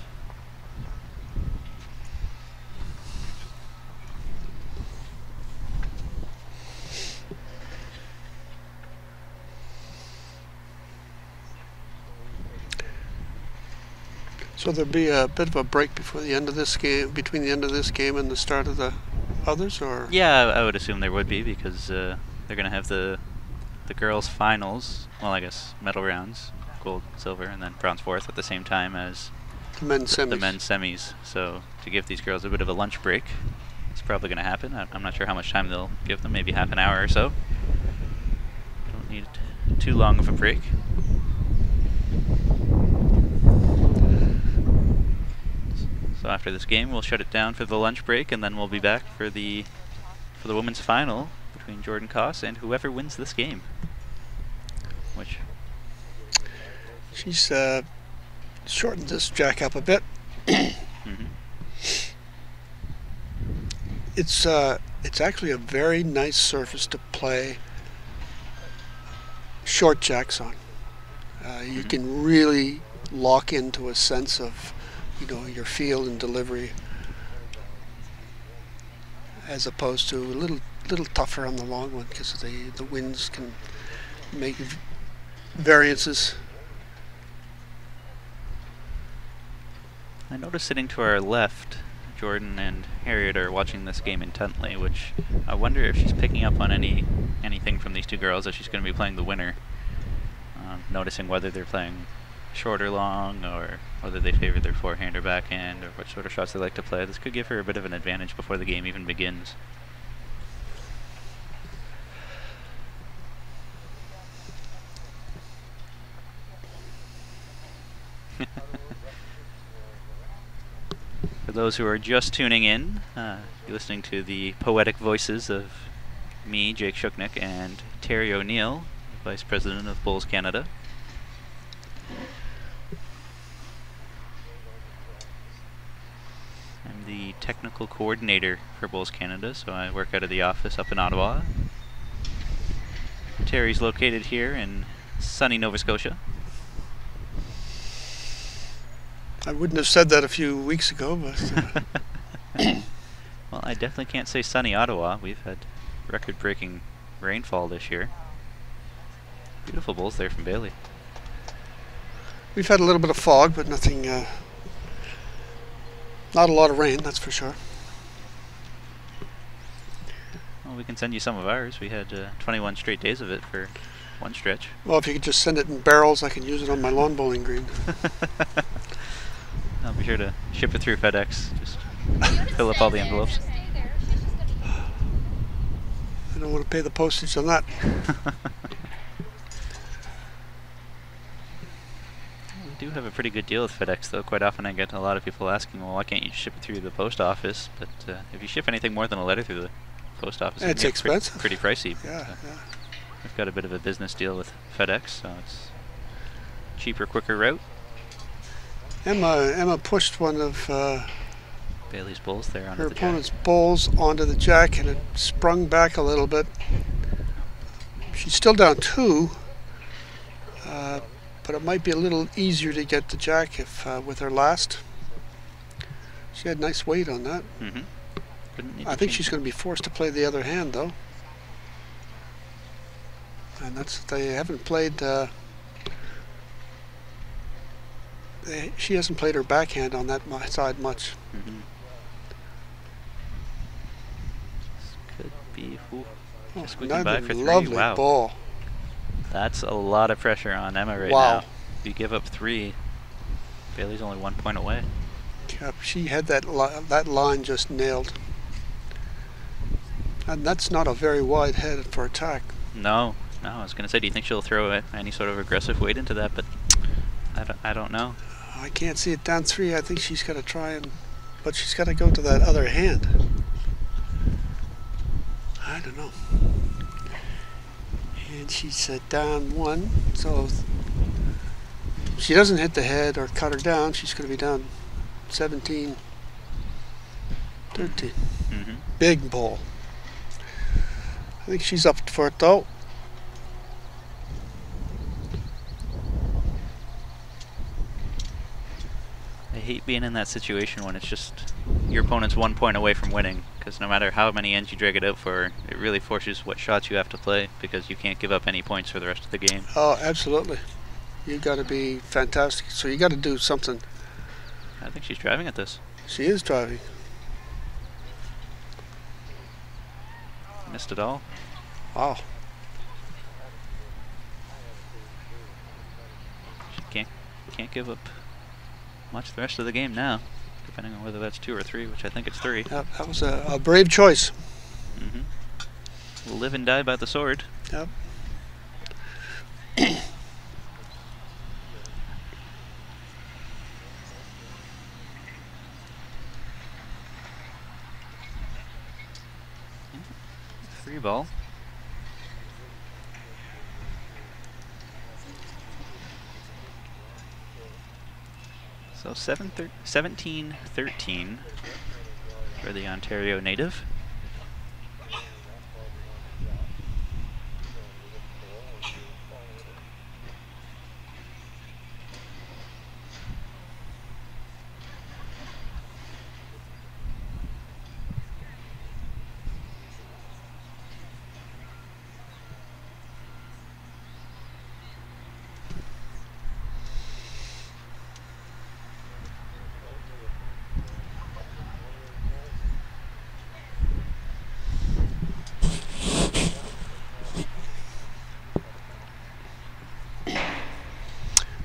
So there'll be a bit of a break before the end of this game, between the end of this game and the start of the others, or? Yeah, I would assume there would be, because they're going to have the girls' finals. Well, I guess medal rounds, gold, silver, and then bronze, fourth at the same time as The men's semis. the men's semis. So to give these girls a bit of a lunch break, it's probably going to happen. I'm not sure how much time they'll give them, maybe half an hour or so. Don't need too long of a break. So after this game, we'll shut it down for the lunch break, and then we'll be back for the women's final between Jordan Koss and whoever wins this game. Which She's shortened this jack up a bit. mm-hmm. It's actually a very nice surface to play short jacks on. You can really lock into a sense of, you know, your feel and delivery, as opposed to a little tougher on the long one because the winds can make variances. I noticed sitting to our left, Jordan and Harriet are watching this game intently, which I wonder if she's picking up on anything from these two girls as she's going to be playing the winner. Noticing whether they're playing short or long, or whether they favor their forehand or backhand, or what sort of shots they like to play. This could give her a bit of an advantage before the game even begins. For those who are just tuning in, you're listening to the poetic voices of me, Jake Shuknick, and Terry O'Neill, Vice President of Bulls Canada. I'm the technical coordinator for Bulls Canada, so I work out of the office up in Ottawa. Terry's located here in sunny Nova Scotia. I wouldn't have said that a few weeks ago, but Well, I definitely can't say sunny Ottawa. We've had record-breaking rainfall this year. Beautiful bowls there from Bailey. we've had a little bit of fog, but nothing, not a lot of rain, that's for sure. Well, we can send you some of ours. We had 21 straight days of it for one stretch. Well, if you could just send it in barrels, I can use it on my lawn bowling green. I'll be sure to ship it through FedEx. Just fill up all the envelopes. I don't want to pay the postage on that. We do have a pretty good deal with FedEx, though. Quite often I get a lot of people asking, well, why can't you ship it through the post office? But if you ship anything more than a letter through the post office, It's expensive. Pretty pricey. Yeah, But, yeah. we've got a bit of a business deal with FedEx, so it's cheaper, quicker route. Emma pushed one of Bailey's bowls there onto her the jack. opponent's bowls onto the jack, and it sprung back a little bit. She's still down 2, but it might be a little easier to get the jack if with her last. She had nice weight on that. Mm-hmm. I think she's going to be forced to play the other hand, though. And they haven't played. She hasn't played her backhand on that side much. Mm-hmm. This could be squeaking by for 3. Lovely Wow. ball. That's a lot of pressure on Emma right Wow. now. If you give up 3, Bailey's only 1 point away. Yep, she had that line just nailed. And that's not a very wide head for attack. No, I was going to say, do you think she'll throw any sort of aggressive weight into that? But I don't know. I can't see it down 3. I think she's got to try but she's got to go to that other hand. I don't know. And she's down 1, so if she doesn't hit the head or cut her down, she's going to be down 17, 13. Mm-hmm. Big ball. I think she's up for it, though. I hate being in that situation when it's just your opponent's 1 point away from winning, because no matter how many ends you drag it out for, it really forces what shots you have to play, because you can't give up any points for the rest of the game. Oh, absolutely. You got to be fantastic. So you got to do something. I think she's driving at this. She is driving. Missed it all. Wow. She can't give up much the rest of the game now, depending on whether that's 2 or 3, which I think it's 3. Yep, that was a brave choice. Mm-hmm. We'll live and die by the sword. Yep. Free ball. So 17-13 for the Ontario native.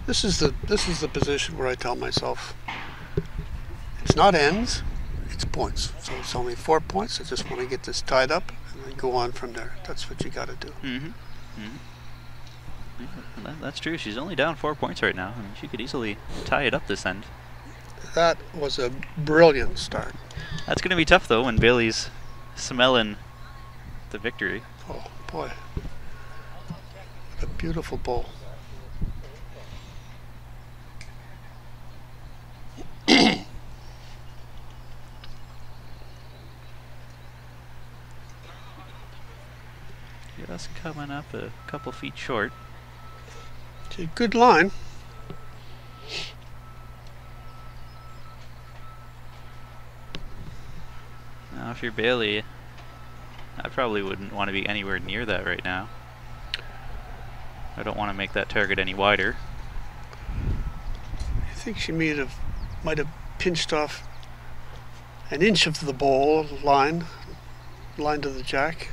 This is the position where I tell myself it's not ends, it's points. So it's only 4 points. I just want to get this tied up and then go on from there. That's what you got to do. Mm-hmm. Mm-hmm. Yeah, that's true. She's only down 4 points right now. I mean, she could easily tie it up this end. That was a brilliant start. That's going to be tough, though, when Bailey's smelling the victory. Oh boy, what a beautiful ball. Just coming up a couple feet short. Okay, good line. Now, if you're Bailey, I probably wouldn't want to be anywhere near that right now. I don't want to make that target any wider. I think she might have pinched off an inch of the bowl line to the jack.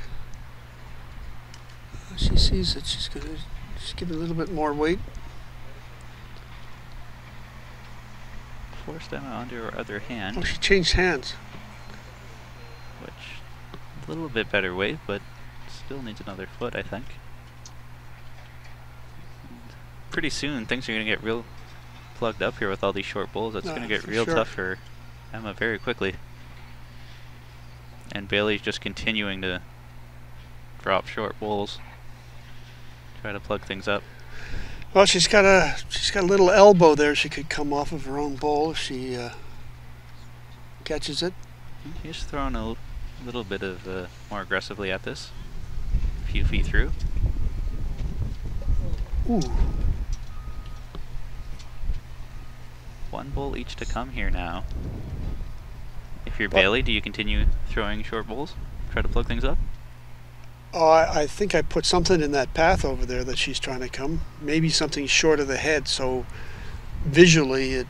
She sees it. She's gonna just give it a little bit more weight. Forced Emma onto her other hand, Oh, she changed hands. which a little bit better weight, but still needs another foot, I think. And pretty soon, things are going to get real plugged up here with all these short bowls. It's going to get for real sure. tough for Emma very quickly. And Bailey's just continuing to drop short bowls, try to plug things up. Well, she's got a little elbow there. She could come off of her own bowl if she catches it. He's throwing a little bit of more aggressively at this. A few feet through. Ooh. One bowl each to come here now. If you're Bailey, do you continue throwing short bowls? Try to plug things up? Oh, I think I put something in that path over there that she's trying to come. Maybe something short of the head, so visually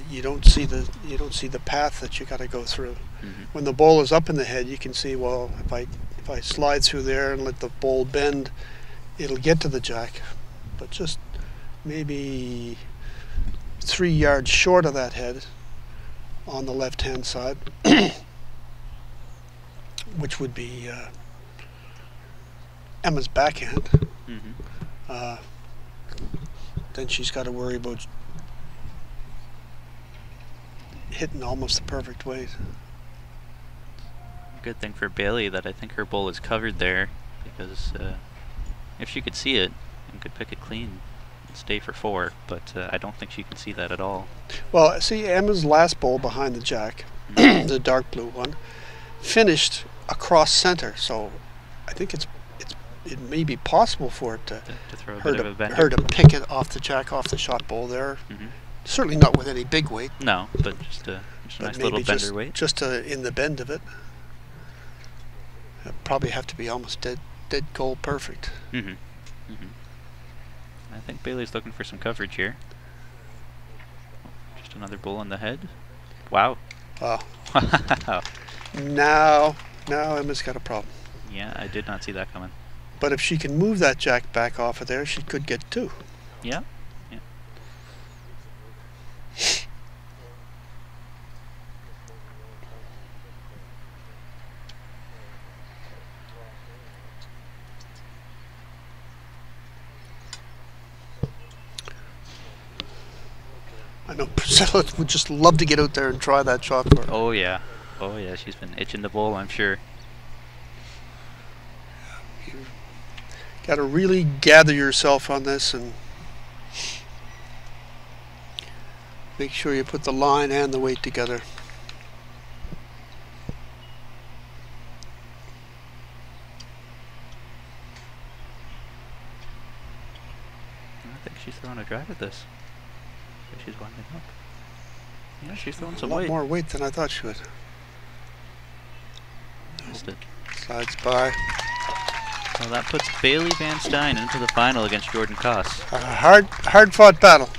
you don't see the path that you got to go through. Mm-hmm. When the bowl is up in the head, you can see, well, if I slide through there and let the bowl bend, it'll get to the jack. But just maybe 3 yards short of that head on the left-hand side, which would be Emma's backhand. Mm-hmm. Then she's got to worry about hitting almost the perfect weight. Good thing for Bailey that I think her bowl is covered there, because if she could see it and could pick it clean, it'd stay for 4, but I don't think she can see that at all. Well, see, Emma's last bowl behind the jack, the dark blue one, finished across center, so I think it may be possible for it To throw a bit of a bender. her to pick it off the jack, off the shot bowl there. Mm-hmm. Certainly not with any big weight. No, but just a but nice maybe little bender weight. Just in the bend of it. It'd probably have to be almost dead goal perfect. Mm-hmm. Mm-hmm. I think Bailey's looking for some coverage here. Just another bull on the head. Wow. Wow. Wow. Now Emma's got a problem. Yeah, I did not see that coming. But if she can move that jack back off of there, she could get 2. Yeah. Yeah. I know Priscilla would just love to get out there and try that shot for her. Oh yeah. Oh yeah, she's been itching to bowl, I'm sure. Got to really gather yourself on this and make sure you put the line and the weight together. I think she's throwing a drive at this. She's winding up. Yeah, she's throwing A some lot weight. more weight than I thought she would. Missed it. Slides by. Well, that puts Bailey Van Stein into the final against Jordan Koss. A hard fought battle.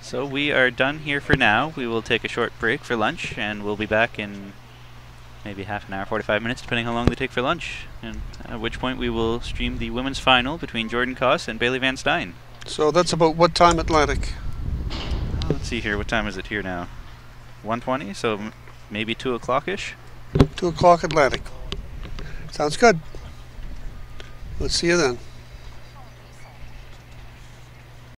So we are done here for now. We will take a short break for lunch, and we'll be back in maybe half an hour, 45 minutes, depending how long they take for lunch. And at which point we will stream the women's final between Jordan Koss and Bailey Van Stein. So that's about what time Atlantic? Let's see here. What time is it here now? 1:20, so maybe 2 o'clock-ish. 2 o'clock Atlantic. Sounds good. Let's see you then.